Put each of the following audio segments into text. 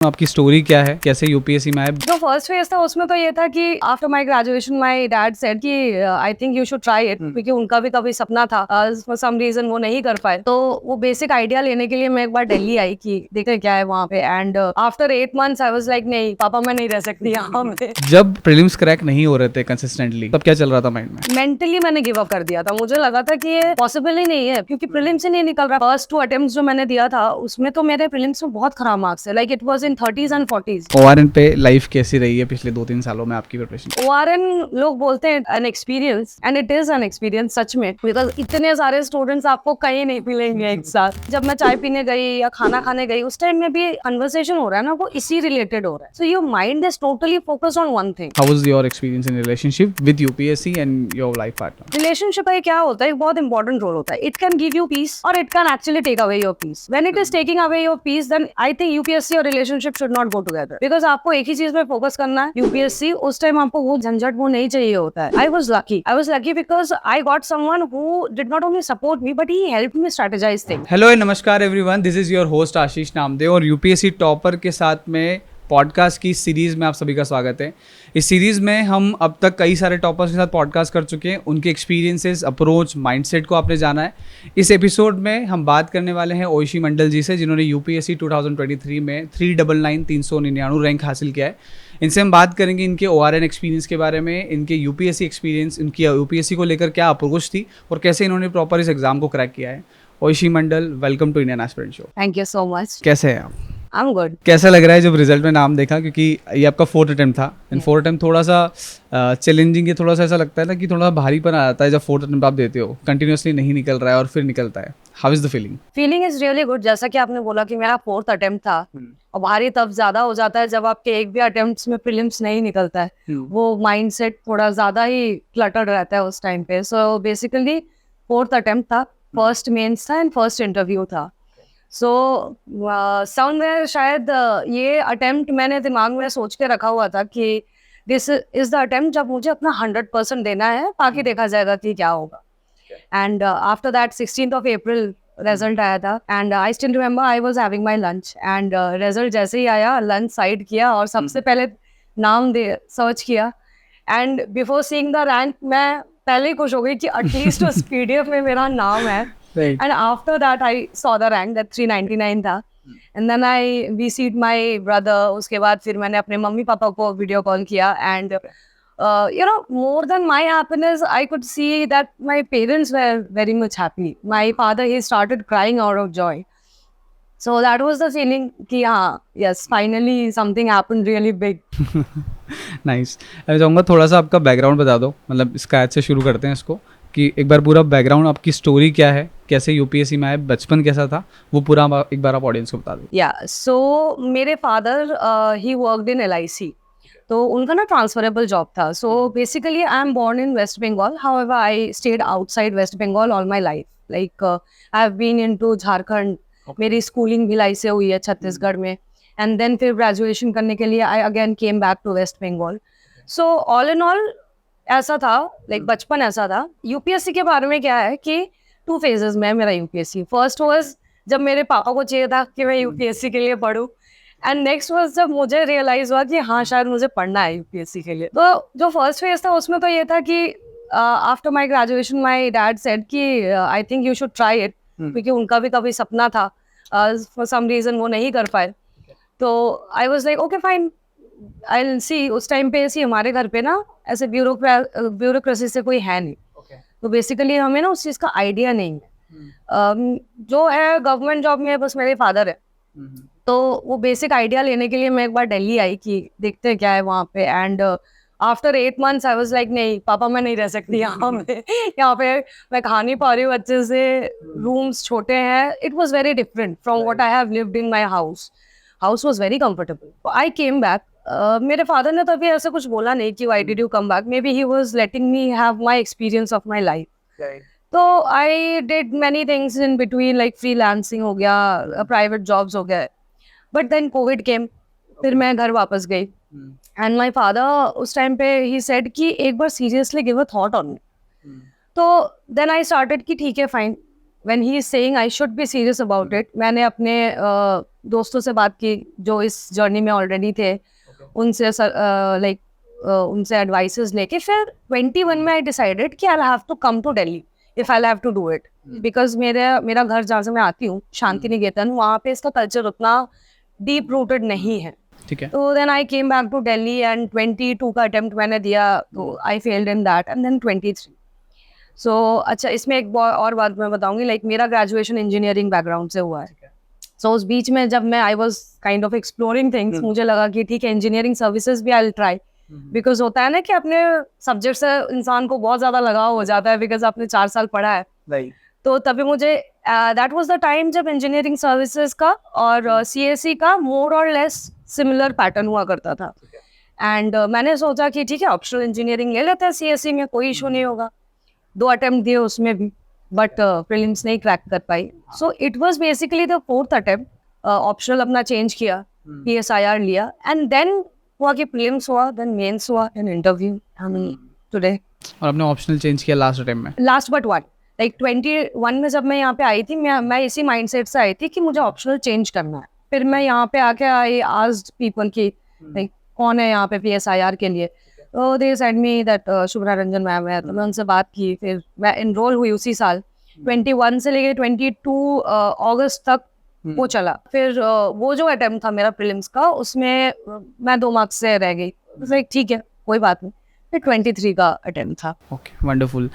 आपकी स्टोरी क्या है, कैसे यूपीएससी में आए? जो फर्स्ट फेज था उसमें तो ये था कि after my graduation my dad said कि I think you should try it, क्योंकि उनका भी कभी सपना था, फॉर सम रीजन वो नहीं कर पाए। तो वो बेसिक आइडिया लेने के लिए मैं एक बार दिल्ली आई कि देखते क्या है वहाँ पे। And after 8 months I was like नहीं पापा मैं नहीं रह सकती यहाँ पे। जब प्रीलिम्स क्रैक नहीं हो रहे थे कंसिस्टेंटली, तब क्या चल रहा था माइंड में? मेंटली मैंने गिव अप कर दिया था। मुझे लगा था कि ये पॉसिबल ही नहीं है, क्योंकि प्रीलिम्स से नहीं निकल रहा। फर्स्ट 2 अटेम्प्ट्स जो मैंने दिया था उसमें तो मेरे प्रीलिम्स में बहुत खराब मार्क्स है, like it was in 30s and 40s। ORN पे लाइफ कैसी रही है पिछले 2-3 सालों में आपकी प्रिपरेशन? ओआरएन लोग बोलते हैं an experience, and it is an experience सच में, बिकॉज इतने सारे स्टूडेंट्स आपको कहीं नहीं मिलेंगे एक साथ। जब मैं चाय पीने गई या खाना खाने गई उस टाइम में भी कन्वर्सेशन हो रहा है ना, वो इसी रिलेटेड हो रहा है। So your mind is totally focused on one thing. How was your experience in relationship with UPSC and your life partner? Relationship का क्या होता है, एक बहुत इंपॉर्टेंट रोल होता है। It can give you peace और it can actually take away your peace. When it is taking away your peace, then I think UPSC और relationship should not go together, because आपको एक ही चीज पे focus करना है। यूपीएससी उस time आपको वो झंझट वो नहीं चाहिए होता है। I was lucky because I got someone who did not only support me but he helped me strategize things. Hello नमस्कार everyone, this is your host Ashish Namdev और यूपीएससी टॉपर के साथ में पॉडकास्ट की सीरीज़ में आप सभी का स्वागत है। इस सीरीज़ में हम अब तक कई सारे टॉपर्स के साथ पॉडकास्ट कर चुके हैं। उनके एक्सपीरियंसेस, अप्रोच, माइंडसेट को आपने जाना है। इस एपिसोड में हम बात करने वाले हैं ओयशी मंडल जी से, जिन्होंने यूपीएससी 2023 में 399 रैंक हासिल किया है। इनसे हम बात करेंगे इनके ओआरएन एक्सपीरियंस के बारे में, इनके यूपीएससी एक्सपीरियंस, इनकी यूपीएससी को लेकर क्या अप्रोच थी और कैसे इन्होंने प्रॉपर इस एग्ज़ाम को क्रैक किया है। Oishi Mandal, welcome to Indian aspirant show. Thank you so much. कैसे हैं आप? I am good. कैसा लग रहा है जब रिजल्ट में नाम देखा, क्योंकि ये आपका 4th अटेम्प्ट था एंड 4th अटेम्प्ट थोड़ा सा चैलेंजिंग है, थोड़ा सा ऐसा लगता है ना कि थोड़ा भारीपन आ जाता है जब 4th अटेम्प्ट आप देते हो, कंटिन्यूसली नहीं निकल रहा है और फिर निकलता है। How is the feeling? Feeling is really good. जैसा कि आपने बोला कि मेरा 4th अटेम्प्ट था, और भारी तब ज्यादा हो जाता है जब आपके एक भी अटेम्प्ट्स में प्रीलिम्स नहीं निकलता है। वो माइंडसेट थोड़ा ज्यादा ही क्लटर्ड रहता है उस टाइम पे। सो बेसिकली 4th अटेम्प्ट था, फर्स्ट मेंस था एंड फर्स्ट इंटरव्यू था। सो समवेयर शायद ये अटेम्प्ट मैंने दिमाग में सोच के रखा हुआ था कि दिस इज द अटेम्प्ट जब मुझे अपना 100% देना है, बाकी देखा जाएगा कि क्या होगा। And after that 16th of April result आया था, and I still remember I was having my lunch, and result जैसे ही आया लंच साइड किया और सबसे पहले नाम दे सर्च किया। And before seeing the rank मैं पहले ही खुश हो गई कि एटलीस्ट उस पीडीएफ में मेरा नाम है। Right. And after that I saw the rank that 399 था, and then I VC'd my brother। उसके बाद फिर मैंने अपने मम्मी पापा को वीडियो कॉल किया, and you know, more than my happiness I could see that my parents were very much happy. My father, he started crying out of joy. So that was the feeling कि हाँ, yes, finally something happened really big. Nice. मैं चाहूँगा थोड़ा सा आपका background बता दो, मतलब स्क्रैच से शुरू करते हैं इसको, कि एक बार पूरा बैकग्राउंड, आपकी स्टोरी क्या है, कैसे यूपीएससी में आए, बचपन कैसा था, वो पूरा एक बार आप ऑडियंस को बता दो। Yeah, so मेरे फादर ही वर्कड इन LIC, तो उनका ना ट्रांसफरेबल जॉब था। So basically I am born in West Bengal, however I stayed outside West Bengal all my life. Like I have been into Jharkhand. मेरी स्कूलिंग भिलाई से हुई है, छत्तीसगढ़ में, एंड देन फिर ग्रेजुएशन करने के लिए I again came back to West Bengal. So all in all ऐसा था, लाइक बचपन ऐसा था। यूपीएससी के बारे में क्या है कि 2 phases में मेरा यूपीएससी। फर्स्ट वाज जब मेरे पापा को चाहिए था कि मैं यूपीएससी के लिए पढूं, एंड नेक्स्ट वाज जब मुझे रियलाइज हुआ कि हाँ शायद मुझे पढ़ना है यूपीएससी के लिए। तो जो फर्स्ट फेज था उसमें तो ये था कि after my graduation my dad said कि I think you should try it, क्योंकि उनका भी कभी सपना था, फॉर सम रीजन वो नहीं कर पाए। तो आई was like okay fine, I will see. उस टाइम पे ऐसी हमारे घर पे ना ऐसे ब्यूरोक्रेसी से कोई है नहीं, तो बेसिकली हमें ना उस चीज़ का आइडिया नहीं है। जो है गवर्नमेंट जॉब में बस मेरे फादर है, तो वो बेसिक आइडिया लेने के लिए मैं एक बार दिल्ली आई कि देखते क्या है वहाँ पे। And after 8 months I was like नहीं पापा मैं नहीं रह सकती यहाँ पे। यहाँ पे मैं खा नहीं पा रही हूँ अच्छे से, रूम्स छोटे हैं। It was very different from what I have lived in my house. House was very comfortable. I came back. मेरे फादर ने तभी ऐसा कुछ बोला नहीं कि why did you come back. Maybe he was letting me have my experience of my life. तो I did many things in between, like freelancing हो गया, प्राइवेट जॉब्स हो गए। बट देन कोविड केम, फिर मैं घर वापस गई, एंड माय फादर उस टाइम पे ही सेड कि एक बार seriously give a thought on me. तो देन आई स्टार्टेड कि ठीक है fine, when he is saying I should be serious about it, मैंने अपने दोस्तों से बात की जो इस जर्नी में ऑलरेडी थे, उनसे लाइक उनसे एडवाइसेस लेके फिर 21 में आई डिसाइडेड कि I have to come to Delhi if I have to do it, because मेरा घर जहाँ से मैं आती हूँ शांति निकेतन, वहाँ पे इसका कल्चर उतना डीप रूटेड नहीं है. ठीक है. तो then I came back to Delhi and 22 का अटेम्प्ट मैंने दिया, तो I failed in that and then 23. So अच्छा, इसमें एक और बात मैं बताऊंगी, लाइक मेरा ग्रेजुएशन इंजीनियरिंग बैकग्राउंड से हुआ है. सो उस बीच में जब मैं I was kind of exploring things, मुझे लगा कि ठीक है इंजीनियरिंग सर्विसेज भी आई विल ट्राई, बिकॉज होता है ना कि अपने सब्जेक्ट से इंसान को बहुत ज्यादा लगाव हो जाता है बिकॉज आपने 4 साल पढ़ा है. तो तभी मुझे दैट वाज द टाइम जब इंजीनियरिंग सर्विसेज का और CSE का मोर और लेस सिमिलर पैटर्न हुआ करता था. एंड मैंने सोचा कि ठीक है ऑप्शनल इंजीनियरिंग ले लेते हैं CSE में, कोई इशू नहीं होगा. 2 अटेम्प्ट दिए उसमें भी, बट प्रीलिम्स नहीं क्रैक कर पाई. So it was basically the 4th attempt. Optional अपना चेंज किया, PSIR लिया, एंड देन हुआ कि प्रीलिम्स हुआ, देन मेंस हुआ, एंड इंटरव्यू टुडे. और आपने ऑप्शनल चेंज किया लास्ट अटेम्प्ट में? लास्ट बट वन, लाइक 21 में जब मैं यहाँ पे आई थी, मैं इसी माइंडसेट से आई थी कि मुझे ऑप्शनल चेंज करना है. फिर मैं यहाँ पे आके आई आस्क्ड पीपल कि लाइक कौन है यहाँ पे PSIR के लिए. तो they said me that Shubhra Ranjan ma'am है. तो मैं उनसे बात की, फिर मैं एनरोल हुई उसी साल. 21 से लेके 22 अगस्त तक वो चला. फिर वो जो अटेम्प्ट था मेरा प्रीलिम्स का, उसमें मैं 2 मार्क्स से रह गई. लाइक ठीक है कोई बात नहीं. फिर 23 का अटेम्प्ट था. Okay, wonderful.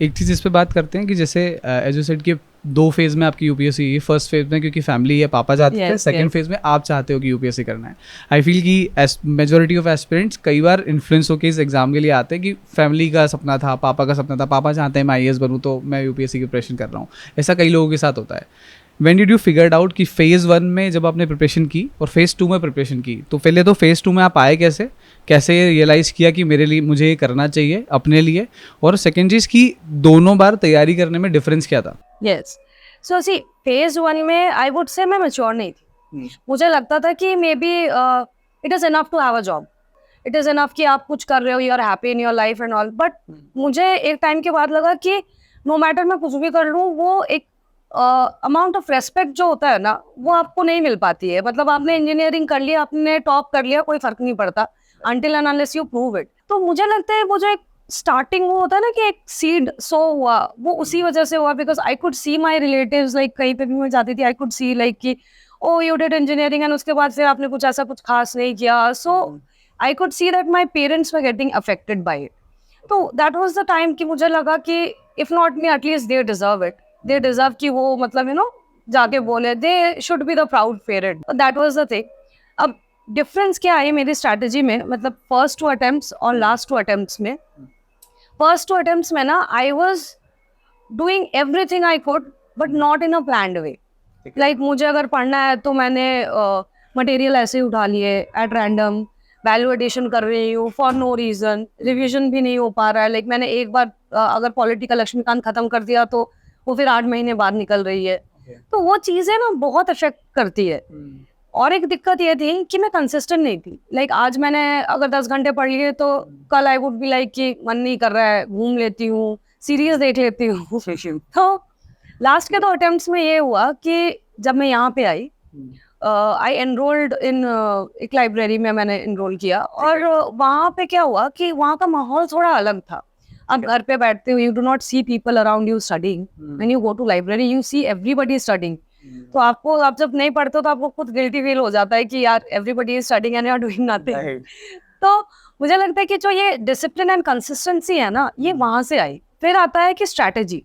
एक चीज़ इस पे बात करते हैं कि जैसे एज यू सेड कि 2 फेज़ में आपकी UPSC, फर्स्ट फेज़ में क्योंकि फैमिली है, पापा चाहते थे, सेकंड फेज़ में आप चाहते हो कि UPSC करना है. आई फील कि मेजोरिटी ऑफ एस्पिरेंट्स कई बार इन्फ्लुएंस होकर इस एग्ज़ाम के लिए आते हैं कि फैमिली का सपना था, पापा का सपना था, पापा चाहते हैं मैं IAS बनूँ तो मैं UPSC की प्रिपरेशन कर रहा हूँ. ऐसा कई लोगों के साथ होता है. When did you figured out कि फेज़ 1 में जब आपने प्रिपरेशन की और फेज़ 2 में प्रिपरेशन की, तो पहले तो फेज़ 2 में आप आए कैसे रियलाइज़ किया कि मेरे लिए मुझे ये करना चाहिए अपने लिए, और सेकेंड चीज़ कि दोनों बार तैयारी करने में डिफरेंस क्या था? यस, सो सी फेज़ 1 में आई वुड से मैं मैच्योर नहीं थी. मुझे लगता था कि maybe it is enough to have a job, it is enough कि आप कुछ कर रहे हो, you are happy in your life and all. But मुझे एक टाइम के बाद लगा कि नो मैटर मैं कुछ भी कर लूँ, वो एक अमाउंट ऑफ रेस्पेक्ट जो होता है ना, वो आपको नहीं मिल पाती है. मतलब आपने इंजीनियरिंग कर लिया, आपने टॉप कर लिया, कोई फर्क नहीं पड़ता until and unless you prove it. तो मुझे लगता है वो जो एक स्टार्टिंग वो होता है ना कि एक सीड सो हुआ, वो उसी वजह से हुआ. Because I could C my relatives, like कहीं पे भी मैं जाती थी, आई कुड सी लाइक कि ओ यू डिड इंजीनियरिंग एंड उसके बाद फिर आपने कुछ ऐसा कुछ खास नहीं किया. So I could see that my parents were getting affected by it. तो दैट वॉज द टाइम कि मुझे लगा कि if not me at least they deserve it. They deserve कि वो मतलब यू नो जाके बोले, they should be the proud parent. That was the thing. अब डिफरेंस क्या है मेरी स्ट्रैटेजी में, मतलब फर्स्ट 2 अटेम्प्ट्स और लास्ट 2 अटेम्प्ट्स में. फर्स्ट 2 अटेम्प्ट्स में ना I was doing everything I could but not in a planned way. Like मुझे अगर पढ़ना है तो मैंने मटेरियल ऐसे ही उठा लिए एट रैंडम, वैल्यू एडिशन कर रही हूँ फॉर नो रीज़न, रिविजन भी नहीं हो पा रहा है. लाइक मैंने एक बार अगर पॉलिटिकल लक्ष्मीकांत खत्म कर दिया तो वो फिर 8 महीने बाद निकल रही है. तो वो चीज़ें ना बहुत इफेक्ट करती है. और एक दिक्कत ये थी कि मैं कंसिस्टेंट नहीं थी. लाइक आज मैंने अगर 10 घंटे पढ़ लिए तो कल आई वुड बी लाइक कि मन नहीं कर रहा है, घूम लेती हूँ, सीरीज देख लेती हूँ. तो लास्ट के 2 अटेम्प्ट्स में ये हुआ कि जब मैं यहाँ पे आई, आई एनरोल्ड इन एक लाइब्रेरी में मैंने एनरोल किया. और वहाँ पे क्या हुआ कि वहाँ का माहौल थोड़ा अलग था. अब घर पे बैठते हो, you do not see people around you studying. When you go to library you see everybody studying. तो आप जब नहीं पढ़ते हो तो आपको खुद गिल्टी फील हो जाता है कि यार everybody is studying and you are doing nothing. तो मुझे लगता है कि जो ये डिसिप्लिन एंड कंसिस्टेंसी है ना, ये वहाँ से आई. फिर आता है कि स्ट्रैटेजी.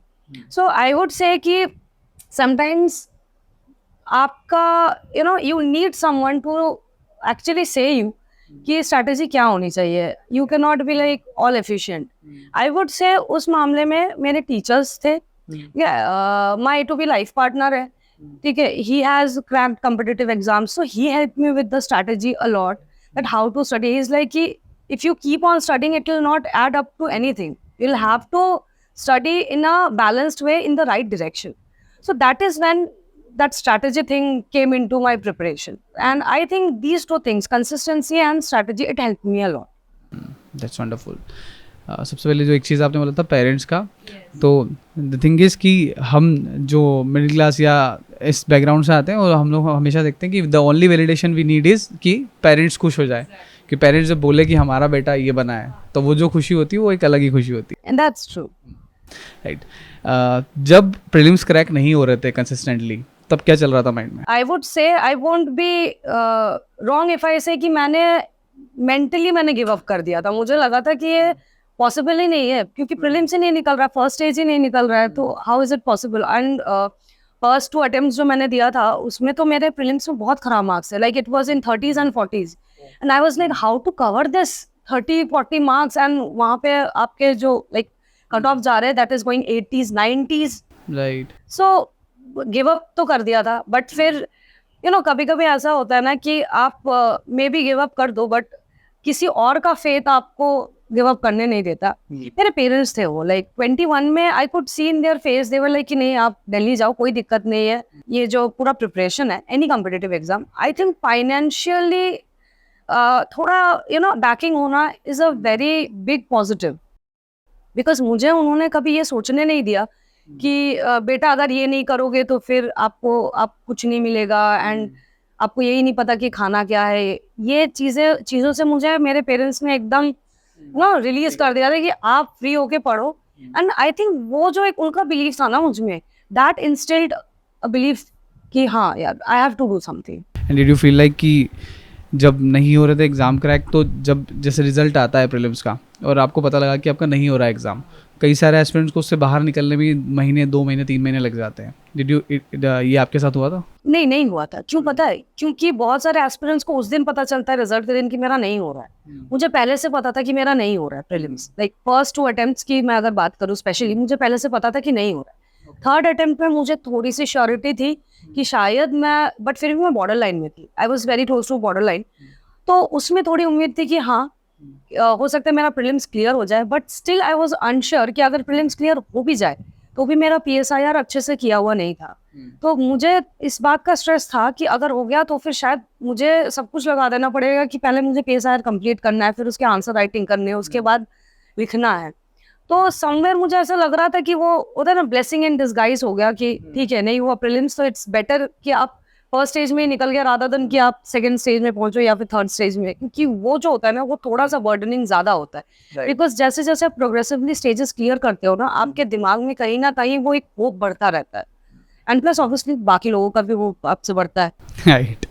सो आई वुड से कि समटाइम्स आपका you need someone to actually say you कि स्ट्रैटेजी क्या होनी चाहिए. You can not be like all efficient. I would say उस मामले में मेरे टीचर्स थे. My to be life partner है, ठीक है, he has cracked competitive exams, so he helped me with the strategy a lot, that how to study. He's like कि if you keep on studying it will not add up to anything. You'll have to study in a balanced way in the right direction. So that is when that strategy thing came into my preparation, and I think these 2 things, consistency and strategy, it helped me a lot. That's wonderful. सबसे पहले जो एक चीज़ आपने बोला था parents का, तो the thing is कि हम जो मिडिल क्लास या इस बैकग्राउंड से आते हैं और हम लोग हमेशा देखते हैं कि the only validation we need is कि पेरेंट्स खुश हो जाए, कि पेरेंट्स जब बोले कि हमारा बेटा ये बना है तो वो जो खुशी होती है वो एक अलग ही खुशी होती एंड दैट्स ट्रू। है, राइट। जब प्रीलिम्स क्रैक नहीं हो रहे थे कंसिस्टेंटली, तब क्या चल रहा था माइंड में? आई वुड से I won't be wrong if I से कि मैंने गिव अप कर दिया था। मुझे लगा था कि ये पॉसिबल ही नहीं है, क्योंकि प्रीलिम्स ही नहीं निकल रहा, फर्स्ट स्टेज ही नहीं निकल रहा है, तो how is it possible. And first 2 attempts जो मैंने दिया था उसमें तो मेरे प्रीलिम्स में बहुत खराब मार्क्स है, like it was in 30s and 40s, and I was like how to cover this 30-40 marks, and वहाँ पे आपके जो लाइक कट ऑफ जा रहे हैं that is going 80s 90s, right. So give up तो कर दिया था। बट फिर कभी कभी ऐसा होता है ना कि आप मे बी गिव अप कर दो, बट किसी और का फेथ आपको गिव अप करने नहीं देता। मेरे पेरेंट्स थे वो, लाइक 21 में आई could C in their face, they were like कि नहीं आप दिल्ली जाओ, कोई दिक्कत नहीं है। ये जो पूरा प्रिपरेशन है any competitive exam, I think financially थोड़ा बैकिंग होना is a very big positive, because मुझे उन्होंने कभी ये सोचने नहीं दिया कि बेटा अगर ये नहीं करोगे तो फिर आप कुछ नहीं मिलेगा, एंड आपको यही नहीं पता कि खाना क्या है। ये चीज़ों से मुझे मेरे पेरेंट्स ने एकदम रिलीज कर दिया था कि आप फ्री होके पढ़ो। एंड आई थिंक वो जो एक उनका बिलीफ था ना मुझ में, दैट इंस्टिल्ड अ बिलीफ कि हाँ यार I have to do something. And did you feel like कि जब नहीं हो रहे थे एग्ज़ाम क्रैक, तो जब जैसे रिजल्ट आता है प्रीलिम्स का और आपको पता लगा कि आपका नहीं हो रहा है एग्ज़ाम, कई सारे एस्पिरेंट्स को उससे बाहर निकलने में महीने 2 महीने 3 महीने लग जाते हैं, डिड यू ये आपके साथ हुआ था? नहीं हुआ था। क्यों पता है? क्योंकि बहुत सारे एस्पिरेंट्स को उस दिन पता चलता है रिजल्ट के दिन कि मेरा नहीं हो रहा है। मुझे पहले से पता था कि मेरा नहीं हो रहा है प्रीलिम्स, लाइक फर्स्ट 2 अटेम्प्ट्स की मैं अगर बात करूँ स्पेशली, मुझे पहले से पता था कि नहीं हो रहा है। थर्ड अटेम्प्ट में मुझे थोड़ी सी श्योरिटी थी कि शायद मैं, बट फिर भी मैं बॉर्डर लाइन में थी, I was very close to border line, तो उसमें थोड़ी उम्मीद थी कि हाँ हो सकता है मेरा प्रीलिम्स क्लियर हो जाए। But still I was unsure कि अगर प्रीलिम्स क्लियर हो भी जाए तो भी मेरा PSIR अच्छे से किया हुआ नहीं था। तो मुझे इस बात का स्ट्रेस था कि अगर हो गया तो फिर शायद मुझे सब कुछ लगा देना पड़ेगा कि पहले मुझे PSIR कंप्लीट करना है, फिर उसके आंसर राइटिंग करनी है, उसके बाद लिखना है। तो समवेयर मुझे ऐसा लग रहा था कि वो उधर ना ब्लेसिंग इन डिस्गाइज हो गया कि ठीक है नहीं हुआ प्रीलिम्स तो इट्स बेटर कि आप फर्स्ट स्टेज में निकल गया रादर देन कि आप सेकंड स्टेज में पहुंचो या फिर थर्ड स्टेज में, क्योंकि वो जो होता है ना वो थोड़ा सा बर्डनिंग ज्यादा होता है। बिकॉज जैसे जैसे आप प्रोग्रेसिवली स्टेजेस क्लियर करते हो ना, आपके दिमाग में कहीं ना कहीं वो एक होप बढ़ता रहता है, एंड प्लस ऑब्वियसली बाकी लोगों का भी वो आपसे बढ़ता है। राइट।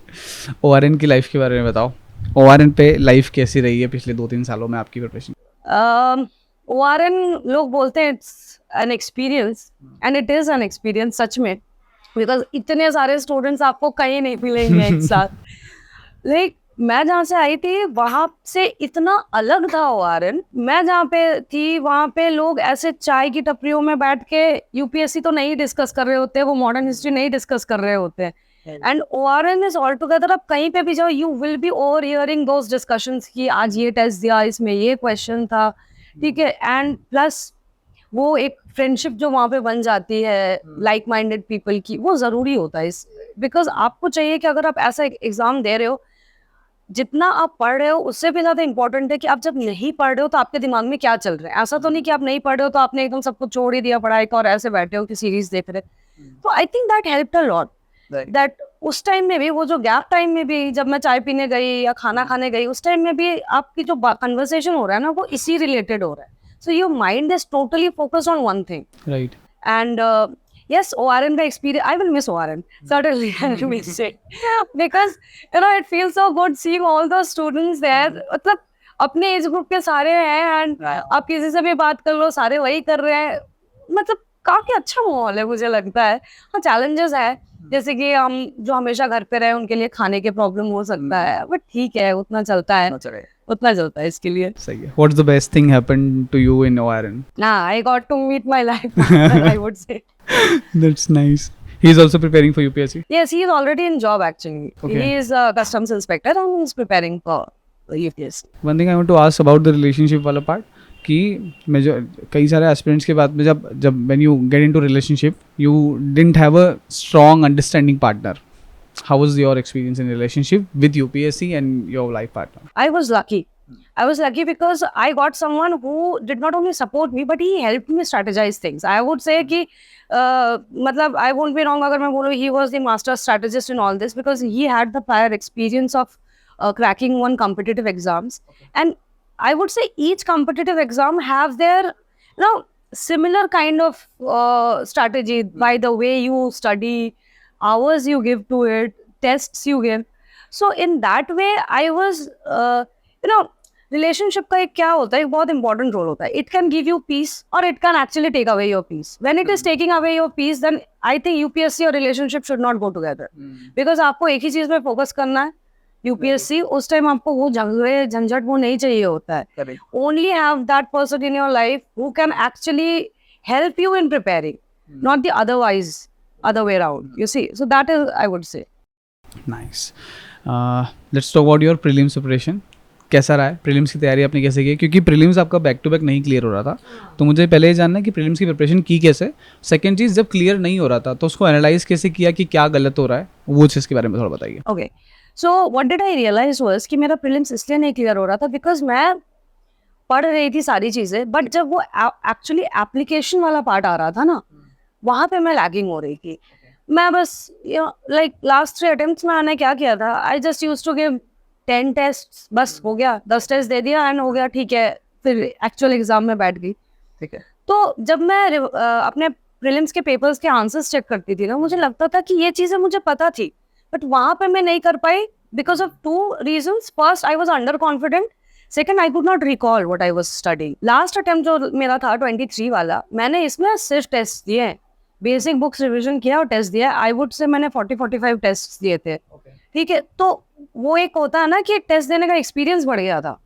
ORN की लाइफ के बारे में बताओ, ORN पे लाइफ कैसी रही है पिछले 2-3 सालों में आपकी प्रिपरेशन? ORN लोग बोलते हैं it's an experience, and it is an experience सच में, बिकॉज इतने सारे स्टूडेंट्स आपको कहीं नहीं मिलेंगे एक साथ। लाइक मैं जहाँ से आई थी वहाँ से इतना अलग था ORN। मैं जहाँ पे थी वहाँ पे लोग ऐसे चाय की टपरियों में बैठ के UPSC तो नहीं डिस्कस कर रहे होते, वो मॉडर्न हिस्ट्री नहीं डिस्कस कर रहे होते, and ORN is all together, आप कहीं पे भी जाओ you will be over hearing those discussions कि आज ये टेस्ट दिया, इसमें ये क्वेश्चन था, ठीक है। एंड प्लस वो एक फ्रेंडशिप जो वहाँ पे बन जाती है लाइक माइंडेड पीपल की, वो ज़रूरी होता है इस, बिकॉज आपको चाहिए कि अगर आप ऐसा एग्जाम दे रहे हो, जितना आप पढ़ रहे हो उससे भी ज़्यादा इंपॉर्टेंट है कि आप जब नहीं पढ़ रहे हो तो आपके दिमाग में क्या चल रहा है। ऐसा तो नहीं कि आप नहीं पढ़ रहे हो तो आपने एकदम सब कुछ छोड़ ही दिया पढ़ाई का और ऐसे बैठे हो कि सीरीज देख रहे। तो I think that helped a lot, that उस टाइम में भी, वो जो गैप टाइम में भी जब मैं चाय पीने गई या खाना खाने गई, उस टाइम में भी आपकी जो कन्वर्सेशन हो रहा है ना वो इसी रिलेटेड हो रहा है। So your mind is totally focused on one thing. Right. And yes, ORN का experience, I will miss ORN. Certainly, I will miss it. Because, it feels so good seeing all those students there. मतलब अपने age group के सारे हैं, and आप किसी से भी बात कर लो सारे वही कर रहे हैं, मतलब काफी अच्छा माहौल है मुझे लगता है। हाँ चैलेंजेस है, जैसे कि हम जो हमेशा घर पे रहे उनके लिए खाने के प्रॉब्लम हो सकता है, बट ठीक है उतना चलता है, उतना चलता है इसके लिए। सही है। What's the best thing happened to you in ORN? I got to meet my life partner, I would say. That's nice. He is also preparing for UPSC? Yes, he is already in job actually. Okay. He is a customs inspector and he is preparing for UPSC. One thing I want to ask about the relationship वाला part, कि मैं जो कई सारे aspirants के बाद में जब when you get into relationship you didn't have a strong understanding partner. How was your experience in relationship with UPSC and your life partner? I was lucky I was lucky because I got someone who did not only support me but he helped me strategize things. I would say कि मतलब I won't be wrong अगर मैं बोलूँ he was the master strategist in all this because he had the prior experience of cracking one competitive exams. And I would say each competitive exam have their similar kind of strategy by the way you study, hours you give to it, tests you give. So in that way I was relationship का एक क्या होता है, एक बहुत important role होता है. It can give you peace और it can actually take away your peace. When it is taking away your peace then I think UPSC और relationship should not go together because आपको एक ही चीज में focus करना है. यूपीएससी उस time आपको वो झगड़े झंझट वो नहीं चाहिए होता है. Only have that person in your life who can actually help you in preparing, not the other way around, you see. So that is I would say. Nice. Let's talk about your prelims preparation. कैसा रहा है prelims की तैयारी आपने कैसे की? क्योंकि prelims आपका बैक टू बैक नहीं क्लियर हो रहा था, तो मुझे पहले ये जानना है कि प्रीलिम्स की प्रिपरेशन की कैसे. सेकंड चीज़, जब क्लियर नहीं हो रहा था तो उसको एनालाइज कैसे किया कि क्या गलत हो रहा है, वो चीज़ के बारे में थोड़ा बताइए. Okay, so what did I realise was कि मेरा प्रीलिम्स इसलिए नहीं क्लियर हो रहा था बिकॉज मैं पढ़ रही थी सारी चीज़ें, बट जब वो एक्चुअली एप्लीकेशन वाला पार्ट आ रहा था ना, वहाँ पे मैं लैगिंग हो रही थी. मैं बस लाइक लास्ट 3 अटेम्प्ट्स में मैंने क्या किया था, I just used to give 10 test, बस हो गया, 10 टेस्ट दे दिया एंड हो गया, ठीक है. फिर एक्चुअल एग्जाम में बैठ गई. ठीक है. तो जब मैं अपने प्रीलिम्स के पेपर्स के आंसर्स चेक करती थी ना, मुझे लगता था कि ये चीज़ें मुझे पता थी, बट वहाँ पे मैं नहीं कर पाई because of 2 reasons. First, I was under confident. Second, I could not recall what I was studying. Last attempt जो मेरा था 23 वाला, मैंने इसमें सिर्फ टेस्ट दिए हैं, बेसिक बुक्स रिविजन किया और टेस्ट दिया. आई वुड से मैंने 40-45 टेस्ट दिए थे. ठीक है. तो वो एक होता है ना कि टेस्ट देने का एक्सपीरियंस बढ़ गया था.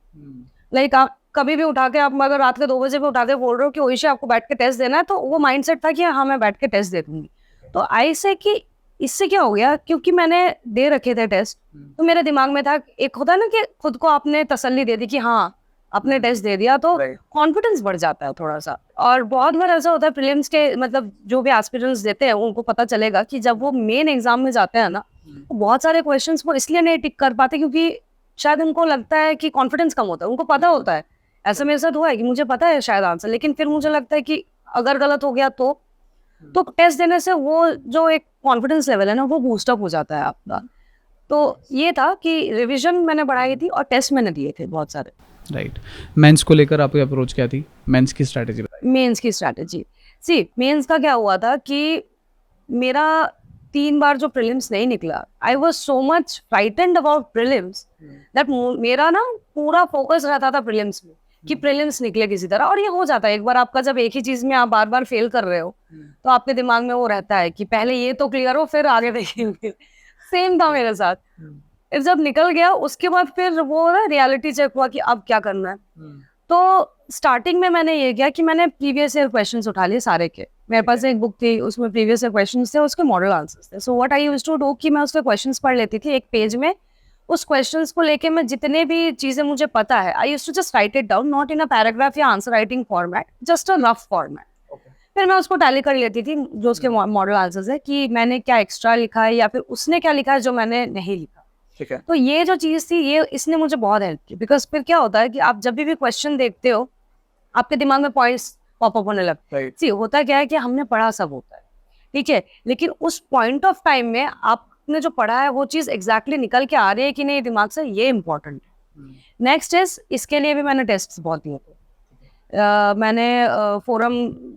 लाइक आप कभी भी उठा के, आप अगर रात के 2 बजे पे उठा के बोल रहे हो कि ओइशा आपको बैठ के टेस्ट देना है, तो वो माइंडसेट था कि हाँ मैं बैठ के टेस्ट दे दूंगी. तो आई से कि इससे क्या हो गया, क्योंकि मैंने दे रखे थे टेस्ट, तो मेरे दिमाग में था, एक होता है ना कि खुद को आपने तसल्ली दे दी कि हाँ आपने टेस्ट दे दिया, तो कॉन्फिडेंस बढ़ जाता है थोड़ा सा. और बहुत बार ऐसा होता है प्रीलिम्स के, मतलब जो भी एस्पिरेंट्स देते हैं उनको पता चलेगा कि जब वो मेन एग्जाम में जाते हैं ना, तो बहुत सारे क्वेश्चंस वो इसलिए नहीं टिक कर पाते क्योंकि शायद उनको लगता है कि कॉन्फिडेंस कम होता है. उनको पता होता है, ऐसा मेरे साथ हुआ है कि मुझे पता है शायद आंसर, लेकिन फिर मुझे लगता है कि अगर गलत हो गया तो टेस्ट देने से वो जो एक कॉन्फिडेंस लेवल है ना, वो बूस्टअप हो जाता है आपका. तो ये था कि रिविजन मैंने बढ़ाई थी और टेस्ट मैंने दिए थे बहुत सारे. राइट. मेंस को लेकर आपकी अप्रोच क्या थी? मेंस की स्ट्रैटेजी बताइए. मेंस की स्ट्रैटेजी, सी मेंस का क्या हुआ था कि मेरा 3 बार जो प्रीलिम्स नहीं निकला, I was so much frightened about prelims that मेरा ना पूरा फोकस रहता था प्रीलिम्स में कि प्रीलिम्स निकले किसी तरह. और ये हो जाता है एक बार आपका, जब एक ही चीज में आप बार बार फेल कर रहे हो तो आपके दिमाग में वो रहता है कि पहले ये तो क्लियर हो फिर आगे देखेंगे. सेम था मेरे साथ. जब निकल गया उसके बाद फिर वो ना रियलिटी चेक हुआ कि अब क्या करना है. तो स्टार्टिंग में मैंने ये किया कि मैंने प्रीवियस ईयर क्वेश्चंस उठा लिए सारे के. मेरे पास एक बुक थी, उसमें प्रीवियस ईयर क्वेश्चंस थे, उसके मॉडल आंसर्स थे. So what I used to do कि मैं उसके क्वेश्चंस पढ़ लेती थी एक पेज में. उस क्वेश्चंस को लेके मैं जितने भी चीजें मुझे पता है, I used to just write it down, not in a paragraph या answer writing format, just a rough format. फिर मैं उसको टैली कर लेती थी जो उसके मॉडल आंसर्स है, कि मैंने क्या एक्स्ट्रा लिखा है या फिर उसने क्या लिखा है जो मैंने नहीं लिखा. ठीक है. तो ये जो चीज़ थी, ये इसने मुझे बहुत हेल्प की. बिकॉज फिर क्या होता है कि आप जब भी क्वेश्चन देखते हो आपके दिमाग में पॉइंट्स पॉपअप होने लगते हैं. सी होता क्या है कि हमने पढ़ा सब होता है, ठीक है, लेकिन उस पॉइंट ऑफ टाइम में आपने जो पढ़ा है वो चीज़ एग्जैक्टली निकल के आ रही है कि नहीं दिमाग से, ये इंपॉर्टेंट है. नेक्स्ट इज, इसके लिए भी मैंने टेस्ट बहुत दिए थे. मैंने फोरम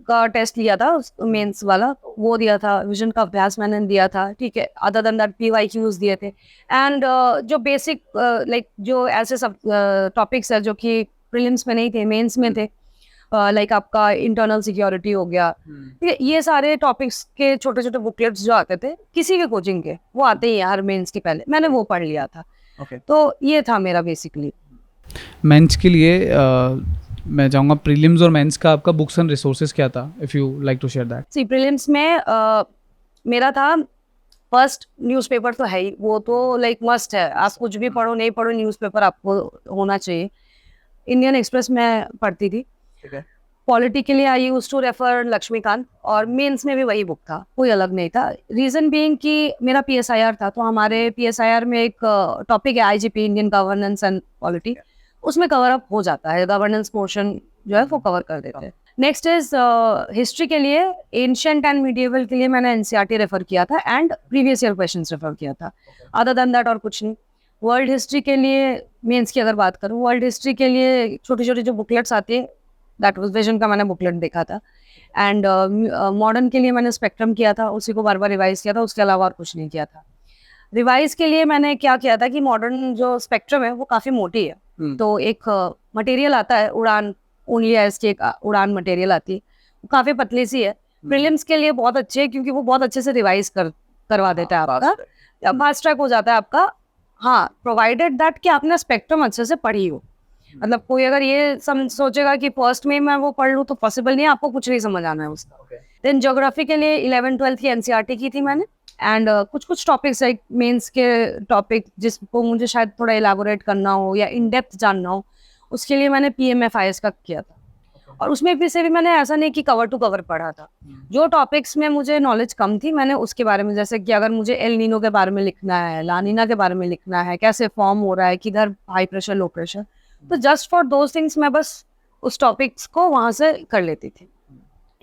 का टेस्ट लिया था, मेंस वाला वो दिया था. विजन का अभ्यास मैंने दिया था. ठीक है. अदर देन दैट PYQs दिए थे. एंड जो बेसिक लाइक जो ऐसे सब टॉपिक्स है जो कि प्रीलिम्स में नहीं थे, मेंस में थे, लाइक आपका इंटरनल सिक्योरिटी हो गया. ठीक है. ये सारे टॉपिक्स के छोटे छोटे बुकलेट्स जो आते थे किसी के कोचिंग के, वो आते ही हर मेंस के पहले, मैंने वो पढ़ लिया था. तो ये था मेरा बेसिकली. मेंस के लिए मैं चाहूँगा प्रीलिम्स और मेंस का आपका बुक्स एंड रिसोर्सेज क्या था, if you like to share that. See prelims में मेरा था फर्स्ट न्यूज़पेपर तो है ही, वो तो लाइक मस्ट है. आप कुछ भी पढ़ो नहीं पढ़ो, न्यूज़पेपर आपको होना चाहिए. इंडियन एक्सप्रेस में पढ़ती थी. ठीक है. पॉलिटी के लिए I used to refer Laxmikanth, और मेंस में भी वही बुक था, कोई अलग नहीं था. रीज़न बीइंग कि मेरा PSIR था, तो हमारे PSIR में एक टॉपिक है IGP, Indian governance and polity. उसमें कवर अप हो जाता है, गवर्नेंस पोर्शन जो है वो कवर कर देते हैं। नेक्स्ट इज हिस्ट्री के लिए एंशिएंट एंड मिडिएवल के लिए मैंने एनसीईआरटी रेफर किया था and previous year questions refer किया था, अदर देन दैट और कुछ नहीं। वर्ल्ड हिस्ट्री के लिए मेंस की अगर बात करूँ, वर्ल्ड हिस्ट्री के लिए छोटी छोटी जो बुकलेट्स आती है, दैट वाज विजन का मैंने बुकलेट देखा था। एंड मॉडर्न के लिए मैंने स्पेक्ट्रम किया था, उसी को बार बार रिवाइज किया था, उसके अलावा और कुछ नहीं किया था। रिवाइज के लिए मैंने क्या किया था कि मॉडर्न जो स्पेक्ट्रम है वो काफ़ी मोटी है, तो एक मटेरियल आता है उड़ान, ओनली एस की एक उड़ान मटेरियल आती है, वो काफ़ी पतली सी है। प्रीलिम्स के लिए बहुत अच्छी है क्योंकि वो बहुत अच्छे से रिवाइज करवा देता है आपका, फास्ट ट्रैक हो जाता है आपका। हाँ, प्रोवाइडेड दैट कि आपने स्पेक्ट्रम अच्छे से पढ़ी हो। मतलब कोई अगर ये सोचेगा कि फर्स्ट में मैं वो पढ़ लूँ तो पॉसिबल नहीं है, आपको कुछ नहीं समझ आना है उसका। देन ज्योग्राफी के लिए 11-12 की एनसीईआरटी की थी मैंने, एंड कुछ टॉपिक्स लाइक मेंस के टॉपिक जिसको मुझे शायद थोड़ा इलाबोरेट करना हो या इन डेप्थ जानना हो, उसके लिए मैंने PMFIS का किया था। और उसमें भी से भी मैंने ऐसा नहीं कि कवर टू कवर पढ़ा था, जो टॉपिक्स में मुझे नॉलेज कम थी मैंने उसके बारे में, जैसे कि अगर मुझे एल नीनो के बारे में लिखना है, लानीना के बारे में लिखना है, कैसे फॉर्म हो रहा है, किधर हाई प्रेशर लो प्रेशर, तो जस्ट फॉर दोज थिंग्स मैं बस उस टॉपिक्स को वहाँ से कर लेती थी।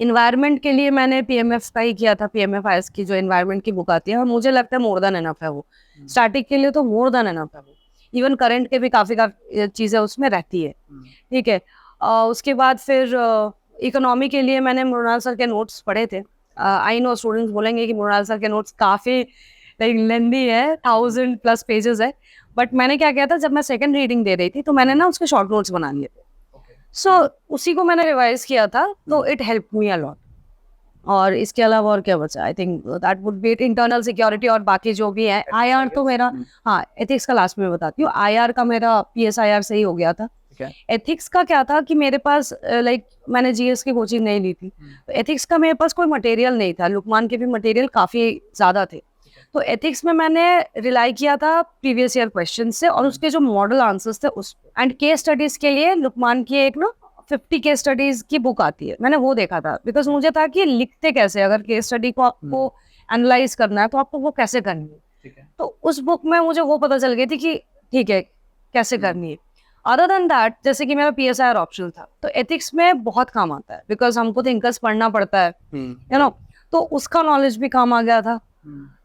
इन्वायरमेंट के लिए मैंने PMF का ही किया था, PMFIS की जो इन्वायरमेंट की बुक आती है, और मुझे लगता है मोर देन एनफ है वो। स्टैटिक के लिए तो मोर देन एनफ है वो, इवन करंट के भी काफ़ी चीज़ें उसमें रहती है, ठीक है। उसके बाद फिर इकोनॉमी के लिए मैंने मृणाल सर के नोट्स पढ़े थे। आई नो स्टूडेंट्स बोलेंगे कि मृणाल सर के नोट्स काफ़ी लाइक लेंदी है, 1000+ पेजेस है, बट मैंने क्या किया था, जब मैं सेकंड रीडिंग दे रही थी तो मैंने ना उसके शॉर्ट नोट्स बना लिए थे, सो उसी को मैंने रिवाइज किया था, तो it help me a lot. और इसके अलावा और क्या बचा, I think that would be it. Internal security और बाकी जो भी है, IR तो मेरा, हाँ एथिक्स का लास्ट में बताती हूँ, IR का मेरा PSIR से ही हो गया था। एथिक्स का क्या था कि मेरे पास लाइक मैंने GS की कोचिंग नहीं ली थी, तो एथिक्स का मेरे पास कोई मटेरियल नहीं था, लुकमान के भी मटेरियल काफ़ी ज़्यादा थे, तो एथिक्स में मैंने रिलाई किया था प्रीवियस ईयर क्वेश्चन से और उसके जो मॉडल आंसर्स थे उस। एंड केस स्टडीज़ के लिए लुकमान की एक ना 50 केस स्टडीज़ की बुक आती है, मैंने वो देखा था, बिकॉज मुझे था कि लिखते कैसे, अगर केस स्टडी को आपको एनालाइज करना है तो आपको वो कैसे करनी है, तो उस बुक में मुझे वो पता चल गई थी कि ठीक है कैसे करनी है। अदर देन दैट, जैसे कि मेरा PSIR ऑप्शनल था, तो एथिक्स में बहुत काम आता है, बिकॉज हमको थिंकर्स पढ़ना पड़ता है, यू नो, तो उसका नॉलेज भी काम आ गया था।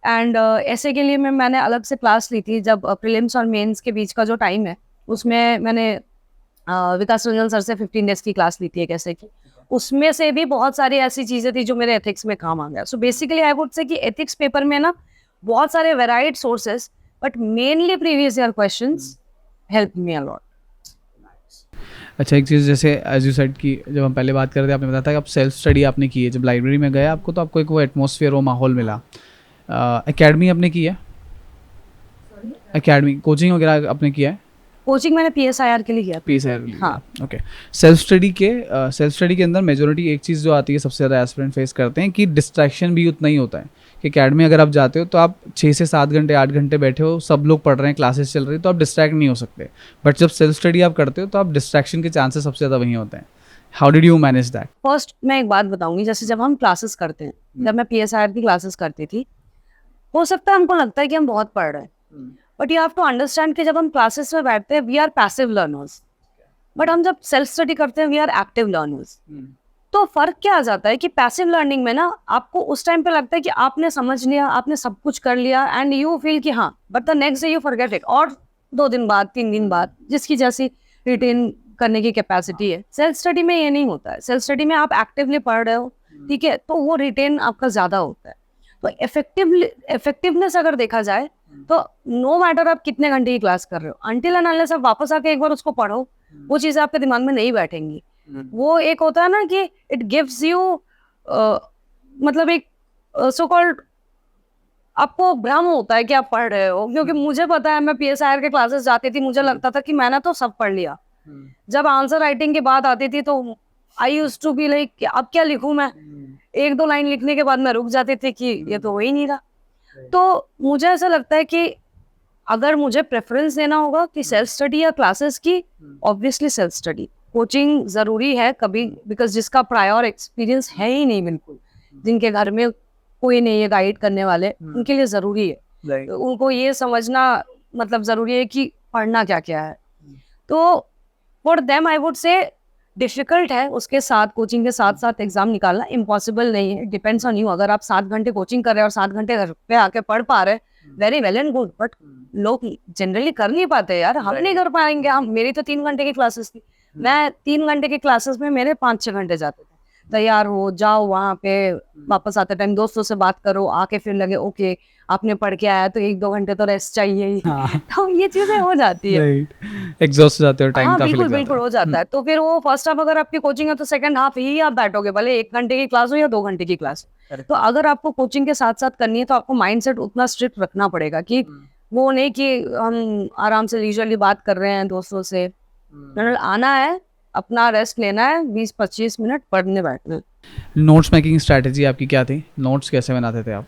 एंड ऐसे के लिए मैंने अलग से क्लास ली थी, जब प्रीलिम्स और मेंस के बीच का जो टाइम है उसमें मैंने विकास रंजन सर से 15 डेज की क्लास ली थी एक ऐसे की, उसमें से भी बहुत सारी ऐसी चीज़ें थी जो मेरे एथिक्स में काम आ गया। सो बेसिकली आई वुड से कि एथिक्स पेपर में ना बहुत सारे varied sources, but mainly previous year questions help me a lot. अच्छा, एक चीज़ जैसे एज यू सेड कि जब हम पहले बात कर रहे थे आपने बताया था कि आप सेल्फ स्टडी आपने की है, जब लाइब्रेरी में गए आपको तो आपको एक वो एटमॉस्फेयर, वो माहौल मिला। एकेडमी आपने की है, एकेडमी कोचिंग वगैरह आपने किया है? कोचिंग मैंने PSIR के लिए किया था। PSIR के लिए, हाँ। ओके। सेल्फ स्टडी के अंदर मेजोरिटी एक चीज़ जो आती है सबसे ज़्यादा एस्पिरेंट फेस करते हैं कि डिस्ट्रैक्शन भी उतना ही होता है कि एकेडमी अगर आप जाते हो तो आप 6 से 7 घंटे 8 घंटे बैठे हो, सब लोग पढ़ रहे हैं, क्लासेस चल रही है, तो आप डिस्ट्रैक्ट नहीं हो सकते। बट जब सेल्फ स्टडी आप करते हो तो आप डिस्ट्रैक्शन के चांसेस सबसे ज़्यादा वहीं होते हैं। How did you manage that? First मैं एक बात बताऊंगी, जैसे जब हम क्लासेस करते हैं, जब मैं PSIR की क्लासेस करती थी, हो सकता है हमको लगता है कि हम बहुत पढ़ रहे हैं, but you have to understand कि जब हम क्लासेस में बैठते हैं we are passive learners, but हम जब सेल्फ स्टडी करते हैं वी आर एक्टिव लर्नर्स। तो फर्क क्या आ जाता है कि पैसिव लर्निंग में ना आपको उस टाइम पे लगता है कि आपने समझ लिया, आपने सब कुछ कर लिया, एंड यू फील कि हाँ, but the next day you forget it, और 2 दिन बाद 3 दिन बाद जिसकी जैसी रिटेन करने की कैपेसिटी है। सेल्फ स्टडी में ये नहीं होता है, सेल्फ स्टडी में आप एक्टिवली पढ़ रहे हो, ठीक है, तो वो रिटेन आपका ज़्यादा होता है। तो इफेक्टिवनेस अगर देखा जाए तो नो मैटर आप कितने घंटे की क्लास कर रहे हो, अनटिल एंड अनलेस आप वापस आके एक बार उसको पढ़ो, वो चीज़ें आपके दिमाग में नहीं बैठेंगी। वो एक होता है ना कि इट गिव्स यू मतलब एक सो कॉल्ड आपको भ्रम होता है कि आप पढ़ रहे हो, क्योंकि मुझे पता है मैं PSIR के क्लासेस जाती थी, मुझे लगता था कि मैंने तो सब पढ़ लिया। जब आंसर राइटिंग की बात आती थी तो I used to be like अब क्या लिखूं मैं, 1-2 लाइन लिखने के बाद मैं रुक जाती थी कि ये तो हो ही नहीं रहा। तो मुझे ऐसा लगता है कि अगर मुझे प्रेफरेंस देना होगा कि सेल्फ स्टडी या क्लासेस की, ऑब्वियसली सेल्फ स्टडी। कोचिंग ज़रूरी है कभी, बिकॉज जिसका प्रायर एक्सपीरियंस है ही नहीं बिल्कुल, जिनके घर में कोई नहीं है गाइड करने वाले, उनके लिए ज़रूरी है। तो उनको ये समझना मतलब ज़रूरी है कि पढ़ना क्या क्या है। तो फॉर देम आई वुड से डिफिकल्ट है, उसके साथ कोचिंग के साथ साथ एग्जाम निकालना इम्पॉसिबल नहीं है, डिपेंड्स ऑन यू। अगर आप 7 घंटे कोचिंग कर रहे हैं और 7 घंटे घर पे आके पढ़ पा रहे हैं, very well and good, but लोग जनरली कर नहीं पाते यार, हम नहीं कर पाएंगे। हम, मेरी तो 3 घंटे की क्लासेस थी, मैं 3 घंटे की क्लासेस में मेरे 5-6 घंटे जाते थे। तैयार हो जाओ वहाँ पे, वापस आते टाइम दोस्तों से बात करो, आके फिर लगे ओके आपने पढ़ के आया तो 1-2 घंटे तो रेस्ट चाहिए ही। तो ये चीजें हो जाती है, एग्जॉस्ट हो जाते हो, टाइम हाँ काफी बिल्कुल लग जाता बिल्कुल है। हो जाता है। तो फिर वो फर्स्ट हाफ अगर आपकी कोचिंग है तो सेकंड हाफ ही आप बैठोगे, भले 1 घंटे की क्लास हो या 2 घंटे की क्लास। तो अगर आपको कोचिंग के साथ साथ करनी है तो आपको माइंडसेट उतना स्ट्रिक्ट रखना पड़ेगा कि वो नहीं कि हम आराम से लीजरली बात कर रहे हैं दोस्तों से। आना है, अपना रेस्ट लेना है, 20-25 मिनट पढ़ने बैठना है। नोट्स मेकिंग स्ट्रैटेजी आपकी क्या थी? नोट्स कैसे बनाते थे आप?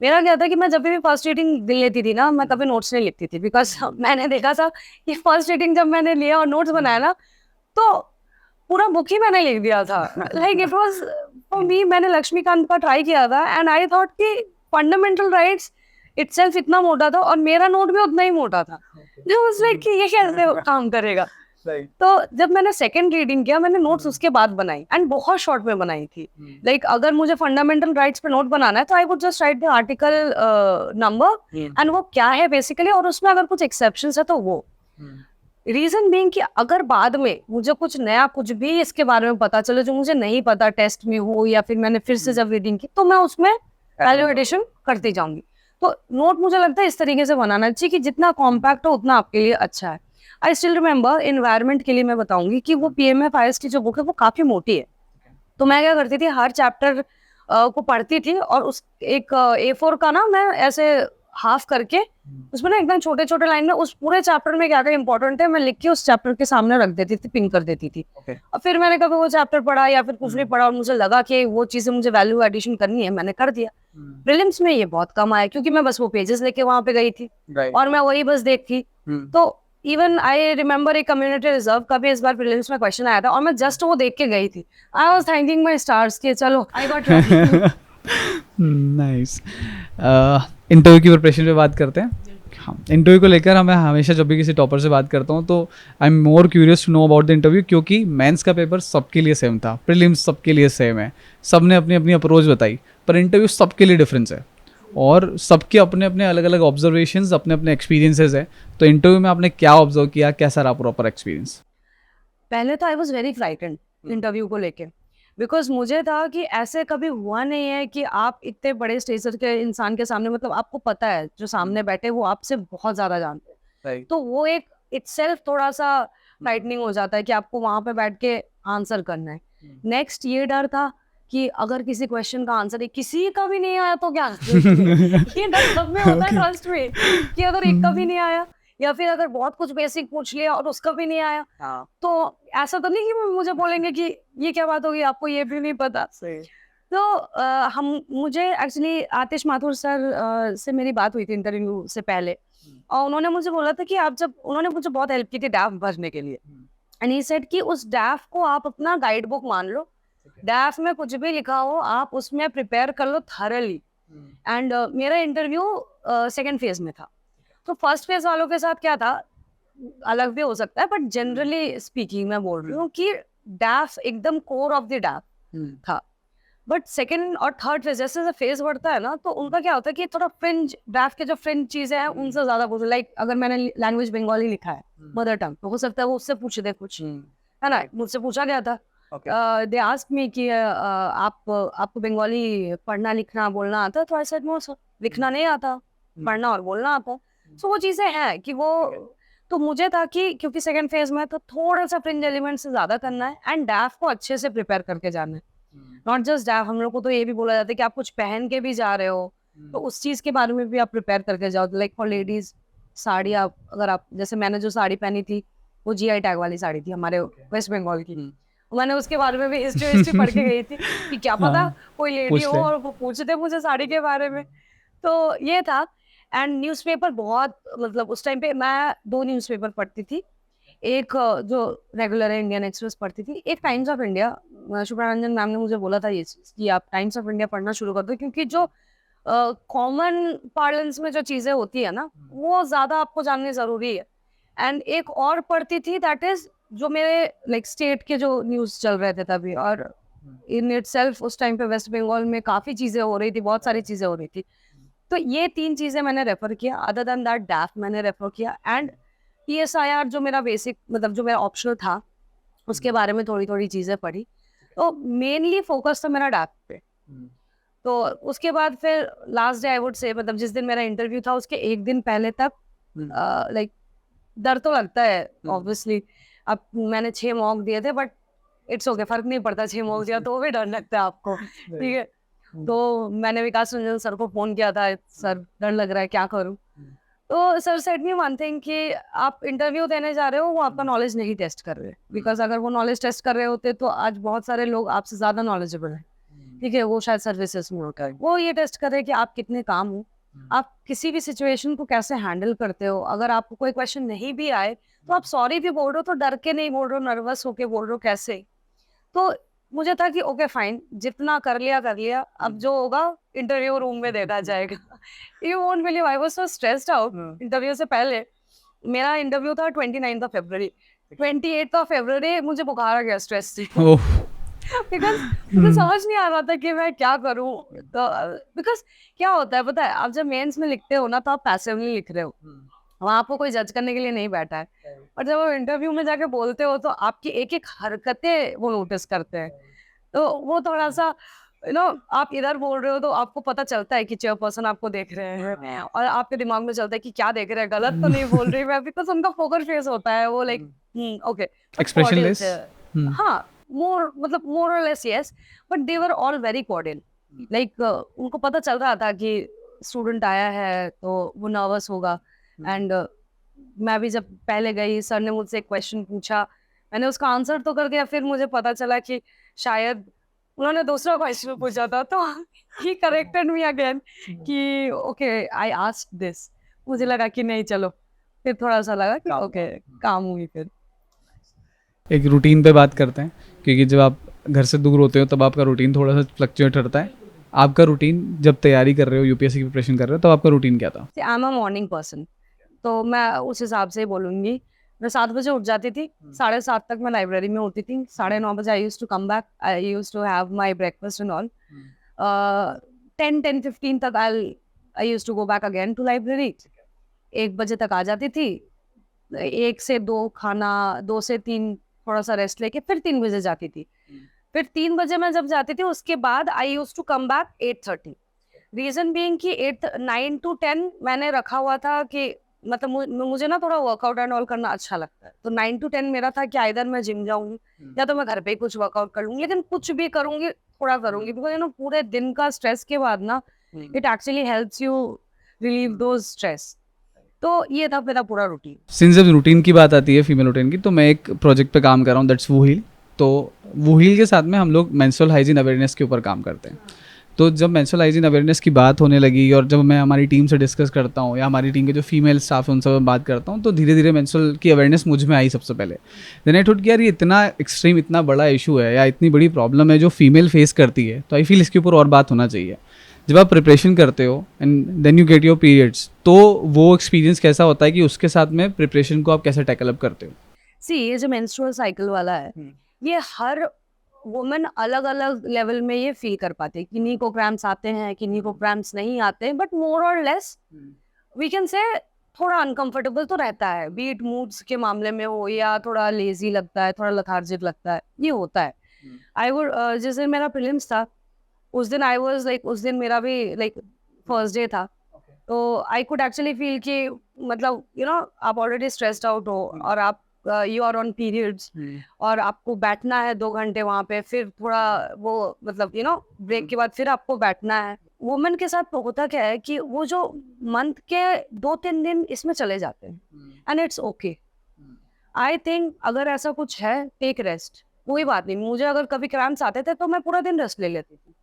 मेरा क्या था कि मैं जब भी फर्स्ट रीडिंग लेती थी ना, मैं कभी नोट्स नहीं लिखती थी, बिकॉज मैंने देखा था कि फर्स्ट रीडिंग जब मैंने लिया और नोट्स बनाया ना, तो पूरा बुक ही मैंने लिख दिया था। Like it was for me, मैंने लक्ष्मीकांत का ट्राई किया था एंड आई थॉट कि फंडामेंटल राइट्स इटसेल्फ इतना मोटा था और मेरा नोट भी उतना ही मोटा था। जो वाज लाइक कि ये कैसे काम करेगा। तो जब मैंने सेकंड रीडिंग किया, मैंने नोट्स उसके बाद बनाई एंड बहुत शॉर्ट में बनाई थी। लाइक अगर मुझे फंडामेंटल राइट्स पे नोट बनाना है तो I would just right the article number and वो क्या है बेसिकली, और उसमें अगर कुछ एक्सेप्शंस है तो वो रीजन बीइंग कि अगर बाद में मुझे कुछ नया कुछ भी इसके बारे में पता चले जो मुझे नहीं पता टेस्ट में हो, या फिर मैंने फिर से जब रीडिंग की, तो मैं उसमें वैल्यू एडिशन करती जाऊंगी। तो नोट मुझे लगता है इस तरीके से बनाना चाहिए कि जितना कॉम्पैक्ट हो उतना आपके लिए अच्छा है। आई स्टिल रिमेम्बर एनवायरमेंट के लिए मैं बताऊंगी कि वो PMFIS की जो बुक है वो काफी मोटी है। तो मैं क्या करती थी, हर चैप्टर को पढ़ती थी और उस एक A4 का ना मैं ऐसे हाफ करके उसमें ना एकदम छोटे छोटे लाइन में उस पूरे चैप्टर में क्या क्या इंपॉर्टेंट है मैं लिख के उस चैप्टर के सामने रख देती थी, पिन कर देती थी। और फिर मैंने कभी वो चैप्टर पढ़ा या फिर कुछ नहीं पढ़ा और मुझे लगा कि वो चीजें मुझे वैल्यू एडिशन करनी है, मैंने कर दिया। प्रीलिम्स में ये बहुत कम आया क्योंकि मैं बस वो पेजेस लेके वहां पे गई थी और मैं वही बस देखती। तो इवन आई रिमेम्बर एक कम्युनिटी रिजर्व का भी इस बार प्रीलिम्स में क्वेश्चन आया था और मैं जस्ट वो देख के गई थी। I was thanking my stars कि चलो आई गॉट नाइस। इंटरव्यू की प्रिपरेशन पे बात करते हैं। हाँ, इंटरव्यू को लेकर मैं हमेशा जब भी किसी टॉपर से बात करता हूँ तो I am more curious to know about the interview, क्योंकि मेंस का पेपर सबके लिए सेम था, प्रीलिम्स सबके लिए सेम है, सब ने अपनी अपनी अप्रोच बताई, पर इंटरव्यू सबके लिए डिफरेंस है और सबके अपने अपने अलग अलग ऑब्जर्वेशंस, अपने अपने एक्सपीरियंसेस है। तो इंटरव्यू में आपने क्या ऑब्जर्व किया, कैसा रहा प्रॉपर एक्सपीरियंस? पहले तो आई वॉज वेरी फ्राइटेंड इंटरव्यू को लेके, बिकॉज मुझे था कि ऐसे कभी हुआ नहीं है कि आप इतने बड़े स्टेचर के इंसान के सामने, मतलब आपको पता है जो सामने बैठे वो आपसे बहुत ज्यादा जानते हैं, तो वो एक इटसेल्फ थोड़ा सा फ्राइटनिंग हो जाता है कि आपको वहां पे बैठ के आंसर करना है। नेक्स्ट ये डर था कि अगर किसी क्वेश्चन का आंसर किसी का भी नहीं आया तो क्या ये डर सब में होता है, ट्रस्ट में, कि अगर एक का भी नहीं आया या फिर अगर बहुत कुछ बेसिक पूछ लिया और उसका भी नहीं आया, तो ऐसा तो नहीं कि मुझे बोलेंगे कि ये क्या बात होगी, आपको ये भी नहीं पता। तो मुझे एक्चुअली आतिश माथुर सर से मेरी बात हुई थी इंटरव्यू से पहले और उन्होंने मुझे बोला था कि उन्होंने मुझे बहुत हेल्प की थी डैफ भरने के लिए। एंड ही सेड कि उस डैफ को आप अपना गाइड बुक मान लो, डैफ में कुछ भी लिखा हो आप उसमें प्रिपेयर कर लो थरली। एंड मेरा इंटरव्यू सेकेंड फेज में था, तो फर्स्ट फेज वालों के साथ क्या था अलग भी हो सकता है, बट जनरली स्पीकिंग मैं बोल रही हूँ कि डैफ एकदम कोर ऑफ द डैफ था। बट सेकंड और थर्ड फेज जैसे फेज बढ़ता है ना, तो उनका क्या होता है कि थोड़ा फ्रिंज, डैफ के जो फ्रिंज चीजें हैं उनसे ज्यादा पूछो। लाइक अगर मैंने लैंग्वेज बंगाली लिखा है मदर टंग, तो हो सकता है वो उससे पूछ दे कुछ, है ना। मुझसे पूछा गया था, दे आस्क्ड मी कि आपको बंगाली पढ़ना लिखना बोलना आता है, तो आई सेड नो सर, लिखना नहीं आता, पढ़ना और बोलना आता। सो वो चीजें हैं कि वो तो मुझे था कि क्योंकि सेकंड फेज में तो थोड़ा सा फ्रिंज एलिमेंट से ज्यादा करना है एंड डैफ को अच्छे से प्रिपेयर करके जाना है। नॉट जस्ट डैफ, हम लोग को तो ये भी बोला जाता है कि आप कुछ पहन के भी जा रहे हो तो उस चीज के बारे में भी आप प्रिपेयर करके जाओ। लाइक फॉर लेडीज साड़ी, आप अगर आप जैसे मैंने जो साड़ी पहनी थी वो GI टैग वाली साड़ी थी हमारे वेस्ट बंगाल की, मैंने उसके बारे में भी हिस्ट्री पढ़ के गई थी कि क्या पता कोई लेडी हो और वो पूछते मुझे साड़ी के बारे में। तो ये था। एंड न्यूज़पेपर बहुत, मतलब उस टाइम पे मैं 2 न्यूज़पेपर पढ़ती थी, एक जो रेगुलर है इंडियन एक्सप्रेस पढ़ती थी, एक टाइम्स ऑफ इंडिया। शुभ्रांजन मैम ने मुझे बोला था ये चीज़ कि आप टाइम्स ऑफ इंडिया पढ़ना शुरू कर दो, क्योंकि जो कॉमन पार्लेंस में जो चीज़ें होती है ना वो ज़्यादा आपको जाननी ज़रूरी है। एंड एक और पढ़ती थी दैट इज जो मेरे लाइक स्टेट के जो न्यूज़ चल रहे थे तभी, और इन इटसेल्फ उस टाइम पे वेस्ट बंगाल में काफ़ी चीज़ें हो रही थी, बहुत सारी चीज़ें हो रही थी। तो ये 3 चीज़ें मैंने रेफ़र किया, अदर दैन दैट डैफ मैंने रेफ़र किया, एंड PSIR जो मेरा बेसिक मतलब जो मेरा ऑप्शनल था, उसके बारे में थोड़ी-थोड़ी चीज़ें पढ़ी। तो मेनली फ़ोकस था मेरा डैफ पे। तो उसके बाद फिर लास्ट डे आई वुड से मतलब जिस दिन मेरा इंटरव्यू था उसके 1 दिन पहले तक लाइक डर तो लगता है ऑब्वियसली। अब मैंने 6 मॉक दिए थे, बट इट्स ओके, फर्क नहीं पड़ता, 6 मॉक दिया तो भी डर लगता है आपको, ठीक है। तो मैंने विकास रंजन सर को फोन किया था, सर डर लग रहा है, क्या करूं? तो सर सेड मी वन थिंग कि आप इंटरव्यू देने जा रहे हो, वो आपका नॉलेज नहीं टेस्ट कर रहे, बिकॉज अगर वो नॉलेज टेस्ट कर रहे होते तो आज बहुत सारे लोग आपसे ज्यादा नॉलेजेबल हैं, ठीक है, वो शायद सर्विसेज में होता है। वो ये टेस्ट कर रहे हैं कि आप कितने काम हो, आप किसी भी सिचुएशन को कैसे हैंडल करते हो। अगर आपको कोई क्वेश्चन नहीं भी आए तो आप सॉरी भी बोल रहे हो तो डर के नहीं बोल रहे हो, नर्वस होके बोल रहे हो, कैसे। तो मुझे था कि ओके फाइन, जितना कर लिया, अब जो होगा इंटरव्यू रूम में देखा जाएगा। You won't believe, I was so stressed out. Interview से पहले मेरा इंटरव्यू था 29 फरवरी, 28 फरवरी मुझे बुखार आ गया स्ट्रेस से। बिकॉज मुझे समझ नहीं आ रहा था कि मैं क्या करूं। तो बिकॉज क्या होता है पता है, आप जब मेंस में लिखते हो ना तो आप पैसिवली लिख रहे हो, वहाँ आपको कोई जज करने के लिए नहीं बैठा है। और जब आप इंटरव्यू में जाके बोलते हो तो आपकी एक एक हरकतें वो नोटिस करते हैं। तो वो थोड़ा सा आप इधर बोल रहे हो तो आपको पता चलता है कि चेयरपर्सन आपको देख रहे हैं, और आपके दिमाग में चलता है कि क्या देख रहे हैं, गलत तो नहीं बोल रही मैं, बिकॉज उनका पोकर फेस होता है वो लाइक ओके एक्सप्रेशनलेस। हाँ, मोर और less yes, but they were all very cordial. Like उनको पता चल रहा था कि स्टूडेंट आया है तो वो नर्वस होगा। एंड मैं भी जब पहले गई, सर ने मुझसे एक क्वेश्चन पूछा, मैंने उसका आंसर तो कर दिया, फिर मुझे पता चला कि शायद उन्होंने दूसरा क्वेश्चन पूछा था, तो ही करेक्टेड मी अगेन कि ओके आई आस्क्ड दिस। मुझे लगा कि नहीं चलो, फिर थोड़ा सा लगा कि ओके काम हुई। फिर एक रूटीन पे बात करते हैं, क्योंकि जब आप घर से दूर होते हो तब आपका रूटीन थोड़ा सा फ्लक्चुएट रहता है। आपका रूटीन जब तैयारी कर रहे हो, यूपीएससी की प्रिपरेशन कर रहे हो, तब आपका रूटीन क्या था? I am a morning person, तो मैं उस हिसाब से बोलूँगी। मैं 7 बजे उठ जाती थी, 7:30 तक मैं लाइब्रेरी में होती थी, 9:30 बजे I used to come back, I used to have my breakfast and all. 10:15 तक I used to go back again to library. 1 बजे तक आ जाती थी, 1 से 2 खाना, 2 से 3 थोड़ा सा रेस्ट लेके फिर 3 बजे जाती थी। फिर 3 बजे मैं जब जाती थी उसके बाद I used to come back 8:30। Reason being कि 9 to 10 मैंने रखा हुआ था कि मतलब मुझे ना थोड़ा वर्कआउट एंड ऑल करना अच्छा लगता है, तो 9 to 10 मेरा था कि आइदर मैं जिम जाऊंगी या तो मैं घर पे ही कुछ वर्कआउट कर लूंगी, लेकिन कुछ भी करूंगी थोड़ा करूंगी, बिकॉज पूरे दिन का स्ट्रेस के बाद ना it actually helps you relieve those stress. तो ये था मेरा पूरा रूटीन। सिंस जब रूटीन की बात आती है, फीमेल रूटीन की, तो मैं एक प्रोजेक्ट पे काम कर रहा हूँ, दैट्स वो हील। तो वो हील के साथ में हम लोग मेंस्ट्रुअल हाइजीन अवेयरनेस के ऊपर काम करते हैं। तो जब मेंस्ट्रुअल हाइजीन अवेयरनेस की बात होने लगी और जब मैं हमारी टीम से डिस्कस करता हूँ या हमारी टीम के जो फीमेल स्टाफ है उनसे मैं बात करता हूँ, तो धीरे धीरे मेंस्ट्रुअल की अवेयरनेस मुझ में आई सबसे पहले। देन आई थॉट कि यार ये इतना एक्सट्रीम, इतना बड़ा इशू है या इतनी बड़ी प्रॉब्लम है जो फीमेल फेस करती है, तो आई फील इसके ऊपर और बात होना चाहिए। जब आप प्रिपरेशन करते हो and then you get your periods, तो वो एक्सपीरियंस कैसा होता है कि उसके साथ में प्रिपरेशन को आप कैसे टैकल अप करते हो? सी, ये जो मेंस्ट्रुअल साइकिल वाला है, ये हर वुमन अलग अलग लेवल में ये फील कर पाते हैं, किन्हीं को क्रैम्प्स आते हैं, किन्हीं को क्रैम्प्स नहीं आते, बट मोर और लेस वी कैन से थोड़ा अनकंफर्टेबल तो रहता है, बीट मूड्स के मामले में हो या थोड़ा लेजी लगता है, थोड़ा लथार्जिक लगता है, ये होता है। आई वुड जिस दिन मेरा प्रीलिम्स था उस दिन आई वाज लाइक, उस दिन मेरा भी लाइक फर्स्ट डे था, तो आई कुड एक्चुअली फील कि मतलब आप ऑलरेडी स्ट्रेस्ड आउट हो और आप यू आर ऑन पीरियड्स और आपको बैठना है 2 घंटे वहाँ पे, फिर थोड़ा वो मतलब ब्रेक के बाद फिर आपको बैठना है। वुमेन के साथ होता क्या है कि वो जो मंथ के 2-3 दिन इसमें चले जाते हैं and it's okay. I think अगर ऐसा कुछ है, टेक रेस्ट, कोई बात नहीं। मुझे अगर कभी क्रैम्प्स आते थे तो मैं पूरा दिन रेस्ट ले लेती थी,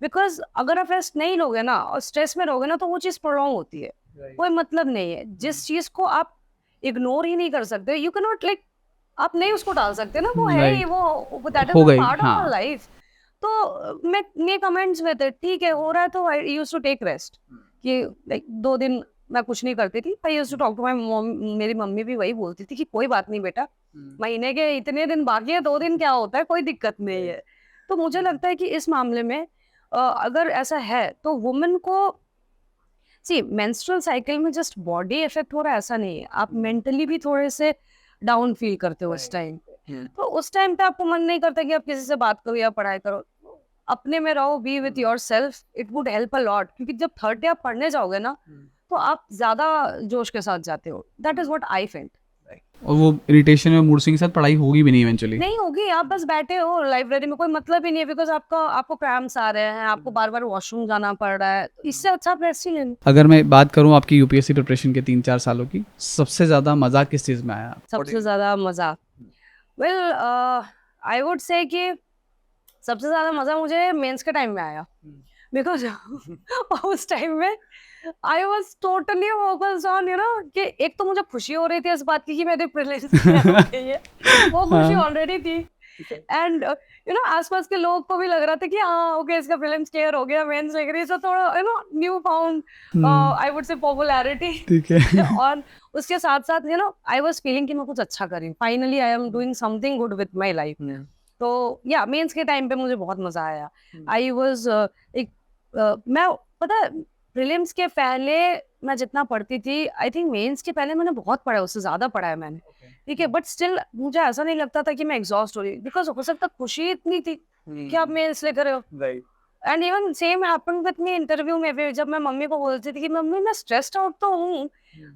बिकॉज अगर आप रेस्ट नहीं लोगे ना और स्ट्रेस में रहोगे ना तो वो चीज़ प्रोलॉन्ग होती है। कोई मतलब नहीं है, जिस चीज़ को आप इग्नोर ही नहीं कर सकते, यू कैन नॉट लाइक, आप नहीं उसको टाल सकते ना, वो है ही, वो that is part of our life. तो मैं कमेंट्स में थे, ठीक है हो रहा है तो I used to take rest कि लाइक 2 दिन मैं कुछ नहीं करती थी। I used to talk to my mom, मेरी मम्मी भी वही बोलती थी कि कोई बात नहीं बेटा, महीने के इतने दिन बाकी है, 2 दिन क्या होता है, कोई दिक्कत नहीं है। तो मुझे लगता है कि इस मामले में अगर ऐसा है तो वुमेन को सी मेंस्ट्रुअल साइकिल में जस्ट बॉडी इफेक्ट हो रहा है ऐसा नहीं है, आप मेंटली भी थोड़े से डाउन फील करते हो उस टाइम पे। तो उस टाइम पे आपको मन नहीं करता कि आप किसी से बात करो या पढ़ाई करो, अपने में रहो, B with your self, it would help a lot. क्योंकि जब थर्ड डे आप पढ़ने जाओगे ना तो आप ज्यादा जोश के साथ जाते हो। That is what I felt. और वो इरिटेशन में मूड स्विंग के साथ पढ़ाई होगी भी नहीं इवेंचुअली। नहीं होगी, आप बस बैठे हो लाइब्रेरी में, कोई मतलब ही नहीं है, बिकॉज आपको क्रैम्स आ रहे हैं, आपको बार बार वॉशरूम जाना पड़ रहा है, तो इससे अच्छा आप रेस्ट ही ले लो। अगर मैं बात करूं आपकी यूपीएससी प्रिपरेशन के 3-4 सालों की, सबसे ज्यादा मजा किस चीज में आया? सबसे ज्यादा मजा, वेल आई वुड से कि सबसे ज्यादा मजा मुझे मेंस के टाइम में आया। बिकॉज उस टाइम में I was totally focused on कि एक तो मुझे खुशी हो रही थी इस बात की कि मेरे प्रीलिम्स वो खुशी ऑलरेडी थी, एंड आसपास के लोग को भी लग रहा था कि हाँ ओके इसका प्रीलिम्स क्लियर हो गया, मेंस लग रही है, तो थोड़ा न्यू फाउंड आई वुड से पॉपुलैरिटी। ठीक है। और उसके साथ साथ आई वाज फीलिंग कि मैं कुछ अच्छा करी, finally I am doing something good with my life. तो या मेंस के टाइम पे मुझे बहुत मजा आया। आई वाज मैं पता है प्रीलिम्स के पहले मैं जितना पढ़ती थी, आई थिंक मेंस के पहले मैंने बहुत पढ़ा है, उससे ज्यादा पढ़ा है मैंने, ठीक है, बट स्टिल मुझे ऐसा नहीं लगता था कि मैं एग्जॉस्ट हो रही, बिकॉज हो सकता खुशी इतनी थी कि आप मेंस लेकर रहे हो। And even same happened with me interview में भी, जब मैं मम्मी को बोलती थी कि मम्मी मैं स्ट्रेस्ड आउट तो हूँ,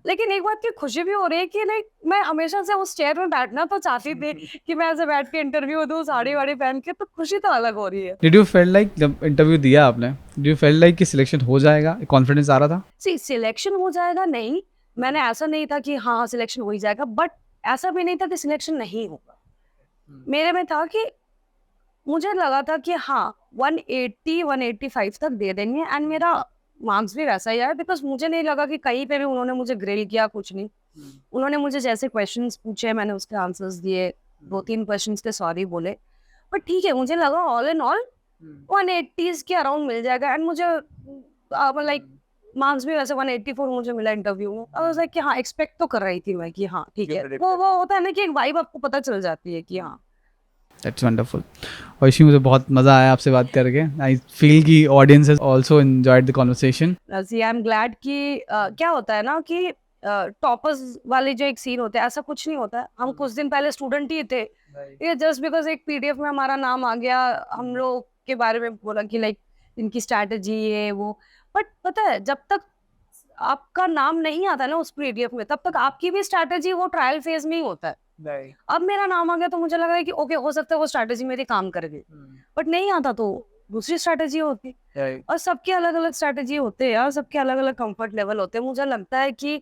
लेकिन एक बात की खुशी भी हो रही है कि नहीं, मैं हमेशा से उस चेयर में बैठना तो चाहती थी कि मैं ऐसे बैठ के इंटरव्यू दूं साड़ी वाड़ी पहन के, तो खुशी तो अलग हो रही है। डिड यू फेल लाइक जब इंटरव्यू दिया आपने, डिड यू फेल लाइक कि सिलेक्शन हो जाएगा, कॉन्फिडेंस आ रहा था? सी सिलेक्शन हो जाएगा नहीं, मैंने ऐसा नहीं था कि हाँ सिलेक्शन हो ही जाएगा, बट ऐसा भी नहीं था कि सिलेक्शन नहीं होगा। मेरे में था कि मुझे लगा था कि हाँ 180-185 तक दे देंगे, एंड मेरा मार्क्स भी वैसा ही आया, बिकॉज मुझे नहीं लगा कि कहीं पे भी उन्होंने मुझे ग्रिल किया, कुछ नहीं। उन्होंने मुझे जैसे क्वेश्चंस पूछे मैंने उसके आंसर्स दिए, 2-3 क्वेश्चंस के सॉरी बोले, बट ठीक है, मुझे लगा ऑल इन ऑल 180s के अराउंड मिल जाएगा, एंड मुझे लाइक मार्क्स भी वैसे 184 मुझे मिला इंटरव्यू में। आई वाज लाइक कि हाँ एक्सपेक्ट तो कर रही थी मैं कि हाँ ठीक है, वो होता है ना कि एक वाइब आपको पता चल जाती है कि हाँ। That's wonderful. और इसी मुझे बहुत मज़ा आया आपसे बात करके। आई फील की audience has also enjoyed the conversation. I am glad कि क्या होता है ना कि टॉपर्स वाले जो एक सीन होते हैं, ऐसा कुछ नहीं होता है। हम कुछ दिन पहले स्टूडेंट ही थे, ये जस्ट बिकॉज एक पीडीएफ में हमारा नाम आ गया, हम लोग के बारे में बोला कि लाइक इनकी स्ट्रैटेजी है वो, बट पता है जब तक आपका नाम नहीं आता ना उस पीडीएफ में, तब तक आपकी भी स्ट्रैटेजी वो ट्रायल फेज में ही होता है। अब मेरा नाम आ गया तो मुझे लगा है कि ओके हो सकता है वो स्ट्रैटेजी मेरी काम करेगी, बट नहीं आता तो दूसरी स्ट्रैटेजी होती। और सबके अलग अलग स्ट्रैटेजी होते हैं यार, सबके अलग अलग कंफर्ट लेवल होते हैं। मुझे लगता है कि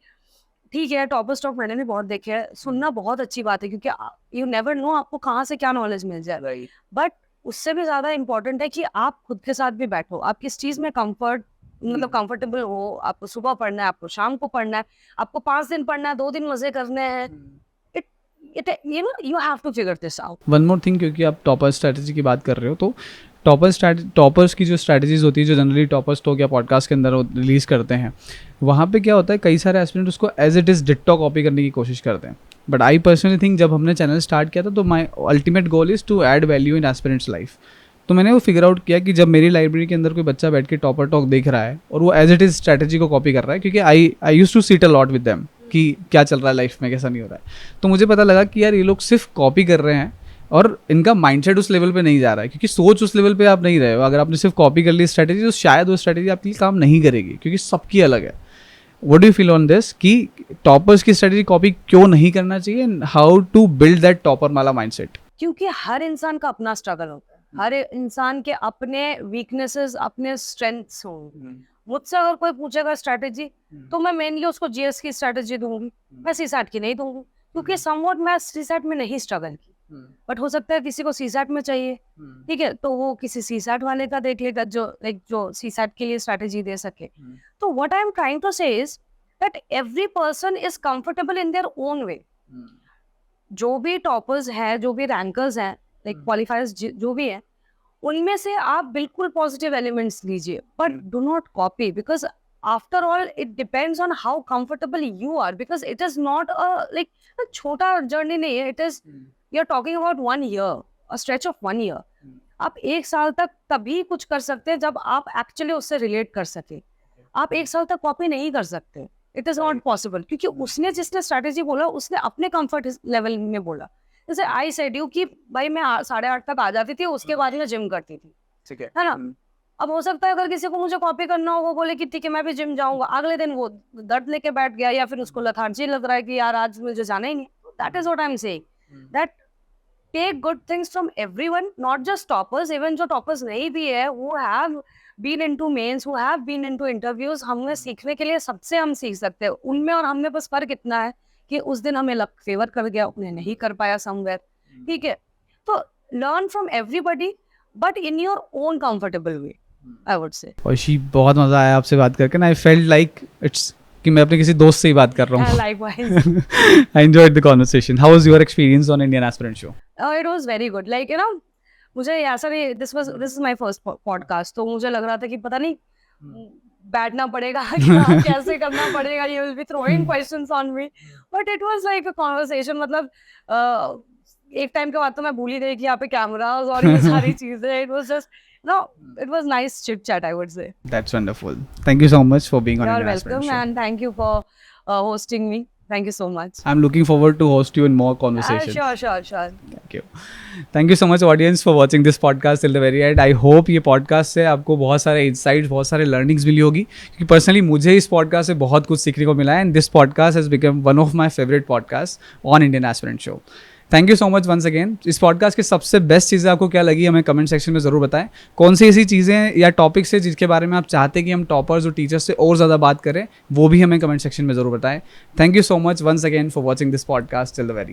ठीक है टॉपर स्टॉक मैंने भी बहुत देखे हैं, सुनना बहुत अच्छी बात है, क्योंकि यू नेवर नो आपको कहाँ से क्या नॉलेज मिल जाए, बट उससे भी ज्यादा इंपॉर्टेंट है कि आप खुद के साथ भी बैठो, आप किस चीज में मतलब कंफर्टेबल हो। आपको सुबह पढ़ना है, आपको शाम को पढ़ना है, आपको 5 दिन पढ़ना है, 2 दिन मजे करने हैं, you have to figure this out. One more thing, क्योंकि आप टॉपर स्ट्रैटेजी की बात कर रहे हो, तो टॉपर्स की जो स्ट्रैटेजीज होती है, जो जनरली टॉपर्स टॉक या पॉडकास्ट के अंदर रिलीज़ करते हैं, वहाँ पे क्या होता है, कई सारे एस्पिरेंट उसको as it is ditto copy करने की कोशिश करते हैं। बट आई पर्सनली थिंक जब हमने चैनल स्टार्ट किया था तो my ultimate goal is to add value in aspirants life. तो मैंने वो फिगर आउट किया कि जब मेरी लाइब्रेरी के अंदर कोई बच्चा बैठ के टॉपर टॉक देख रहा है और वो एज इट इज़ स्ट्रैटेजी को कॉपी कर रहा है, क्योंकि I use to sit a lot with them कि क्या चल रहा है लाइफ में, कैसा नहीं हो रहा है, तो मुझे पता लगा कि यार ये लोग सिर्फ कॉपी कर रहे हैं और इनका माइंडसेट उस लेवल पे नहीं जा रहा है, क्योंकि सोच उस लेवल पे आप नहीं रहे हो। अगर आपने सिर्फ कॉपी कर ली स्ट्रैटेजी तो शायद वो स्ट्रैटेजी आपके लिए काम नहीं करेगी, क्योंकि सबकी अलग है। What do you feel on this कि टॉपर्स की स्ट्रैटेजी कॉपी क्यों नहीं करना चाहिए, how to build that topper वाला माइंडसेट? क्योंकि हर इंसान का अपना स्ट्रगल होता है, हर इंसान के अपने वीकनेसेस अपने स्ट्रेंथ्स होंगे। मुझसे अगर कोई पूछेगा स्ट्रैटेजी तो मैं मेनली उसको जीएस की स्ट्रैटेजी दूंगी, मैं सीसैट की नहीं दूंगी, क्योंकि समवॉट मैं सीसैट में नहीं स्ट्रगल की, बट हो सकता है किसी को सीसैट में चाहिए, ठीक है, तो वो किसी सीसैट वाले का देख लेगा जो सीसैट के लिए स्ट्रैटेजी दे सके। तो what I am trying to say is that every person is comfortable in their own way. जो भी टॉपर्स हैं, जो भी रैंकर्स हैं, लाइक क्वालिफायर्स जो भी हैं, उनमें से आप बिल्कुल पॉजिटिव एलिमेंट्स लीजिए, but do not copy, because after all, it depends on how comfortable you are, because it is not a छोटा journey नहीं है. It is, you're talking about 1 year, a stretch of 1 year. आप 1 साल तक तभी कुछ कर सकते हैं जब आप एक्चुअली उससे रिलेट कर सके. आप 1 साल तक कॉपी नहीं कर सकते. इट इज नॉट पॉसिबल, क्योंकि उसने जिसने स्ट्रैटेजी बोला उसने अपने कंफर्ट लेवल में बोला. जैसे आई सेड यू कि भाई मैं 8:30 तक आ जाती थी, उसके बाद मैं जिम करती थी, ठीक है है ना. अब हो सकता है अगर किसी को मुझे कॉपी करना हो, वो बोले कि ठीक है मैं भी जिम जाऊंगा, अगले दिन वो दर्द लेके बैठ गया, या फिर उसको लथार्जी लग रहा है कि यार आज मुझे जाना ही नहीं. That is what I am saying, that take good things from everyone, not just toppers, even जो toppers नहीं भी है, who have been into mains, who have been into interviews, हमें सीखने के लिए सबसे हम सीख सकते हैं. उनमें और हमें बस फर्क इतना है कि उस दिन हमें लक फेवर कर गया, उन्हें नहीं कर पाया somewhere. ठीक है, तो learn from everybody, but in your own comfortable way, I would say. आशी, बहुत मज़ा आया आपसे बात करके ना. आई फेल्ट लाइक इट्स कि मैं अपने किसी दोस्त से ही बात कर रहा हूँ. Likewise. I enjoyed the conversation. How was your experience on Indian aspirant show? It was very good. Like, you know, मुझे ऐसा नहीं, this is my first podcast, तो मुझे लग रहा था कि पता नहीं बैठना पड़ेगा क्या कैसे करना पड़ेगा, you will be throwing questions on me, but it was like a conversation. मतलब एक टाइम के बाद तो मैं भूल ही गई कि यहाँ पे कैमरास और ये सारी चीजें. It was just, no, it was nice chit chat, I would say. That's wonderful. Thank you so much for being on You're Indian Aspirant welcome, Show. and thank you for hosting me. Thank you so much. I'm looking forward to host you in more conversations. Sure. Thank you. Thank you so much audience for watching this podcast till the very end. I hope ये podcast से आपको बहुत सारे insights, बहुत सारे learnings मिली होगी, क्योंकि personally मुझे इस podcast से बहुत कुछ सीखने को मिला है, and this podcast has become one of my favorite podcasts on Indian Aspirant Show. Thank you so much once again. इस पॉडकास्ट की सबसे बेस्ट चीज़ें आपको क्या लगी हमें कमेंट सेक्शन में ज़रूर बताएं. कौन सी ऐसी चीज़ें या टॉपिक्स है जिसके बारे में आप चाहते हैं कि हम टॉपर्स और टीचर्स से और ज़्यादा बात करें, वो भी हमें कमेंट सेक्शन में ज़रूर बताएं. Thank you so much once again for watching this podcast till the very and.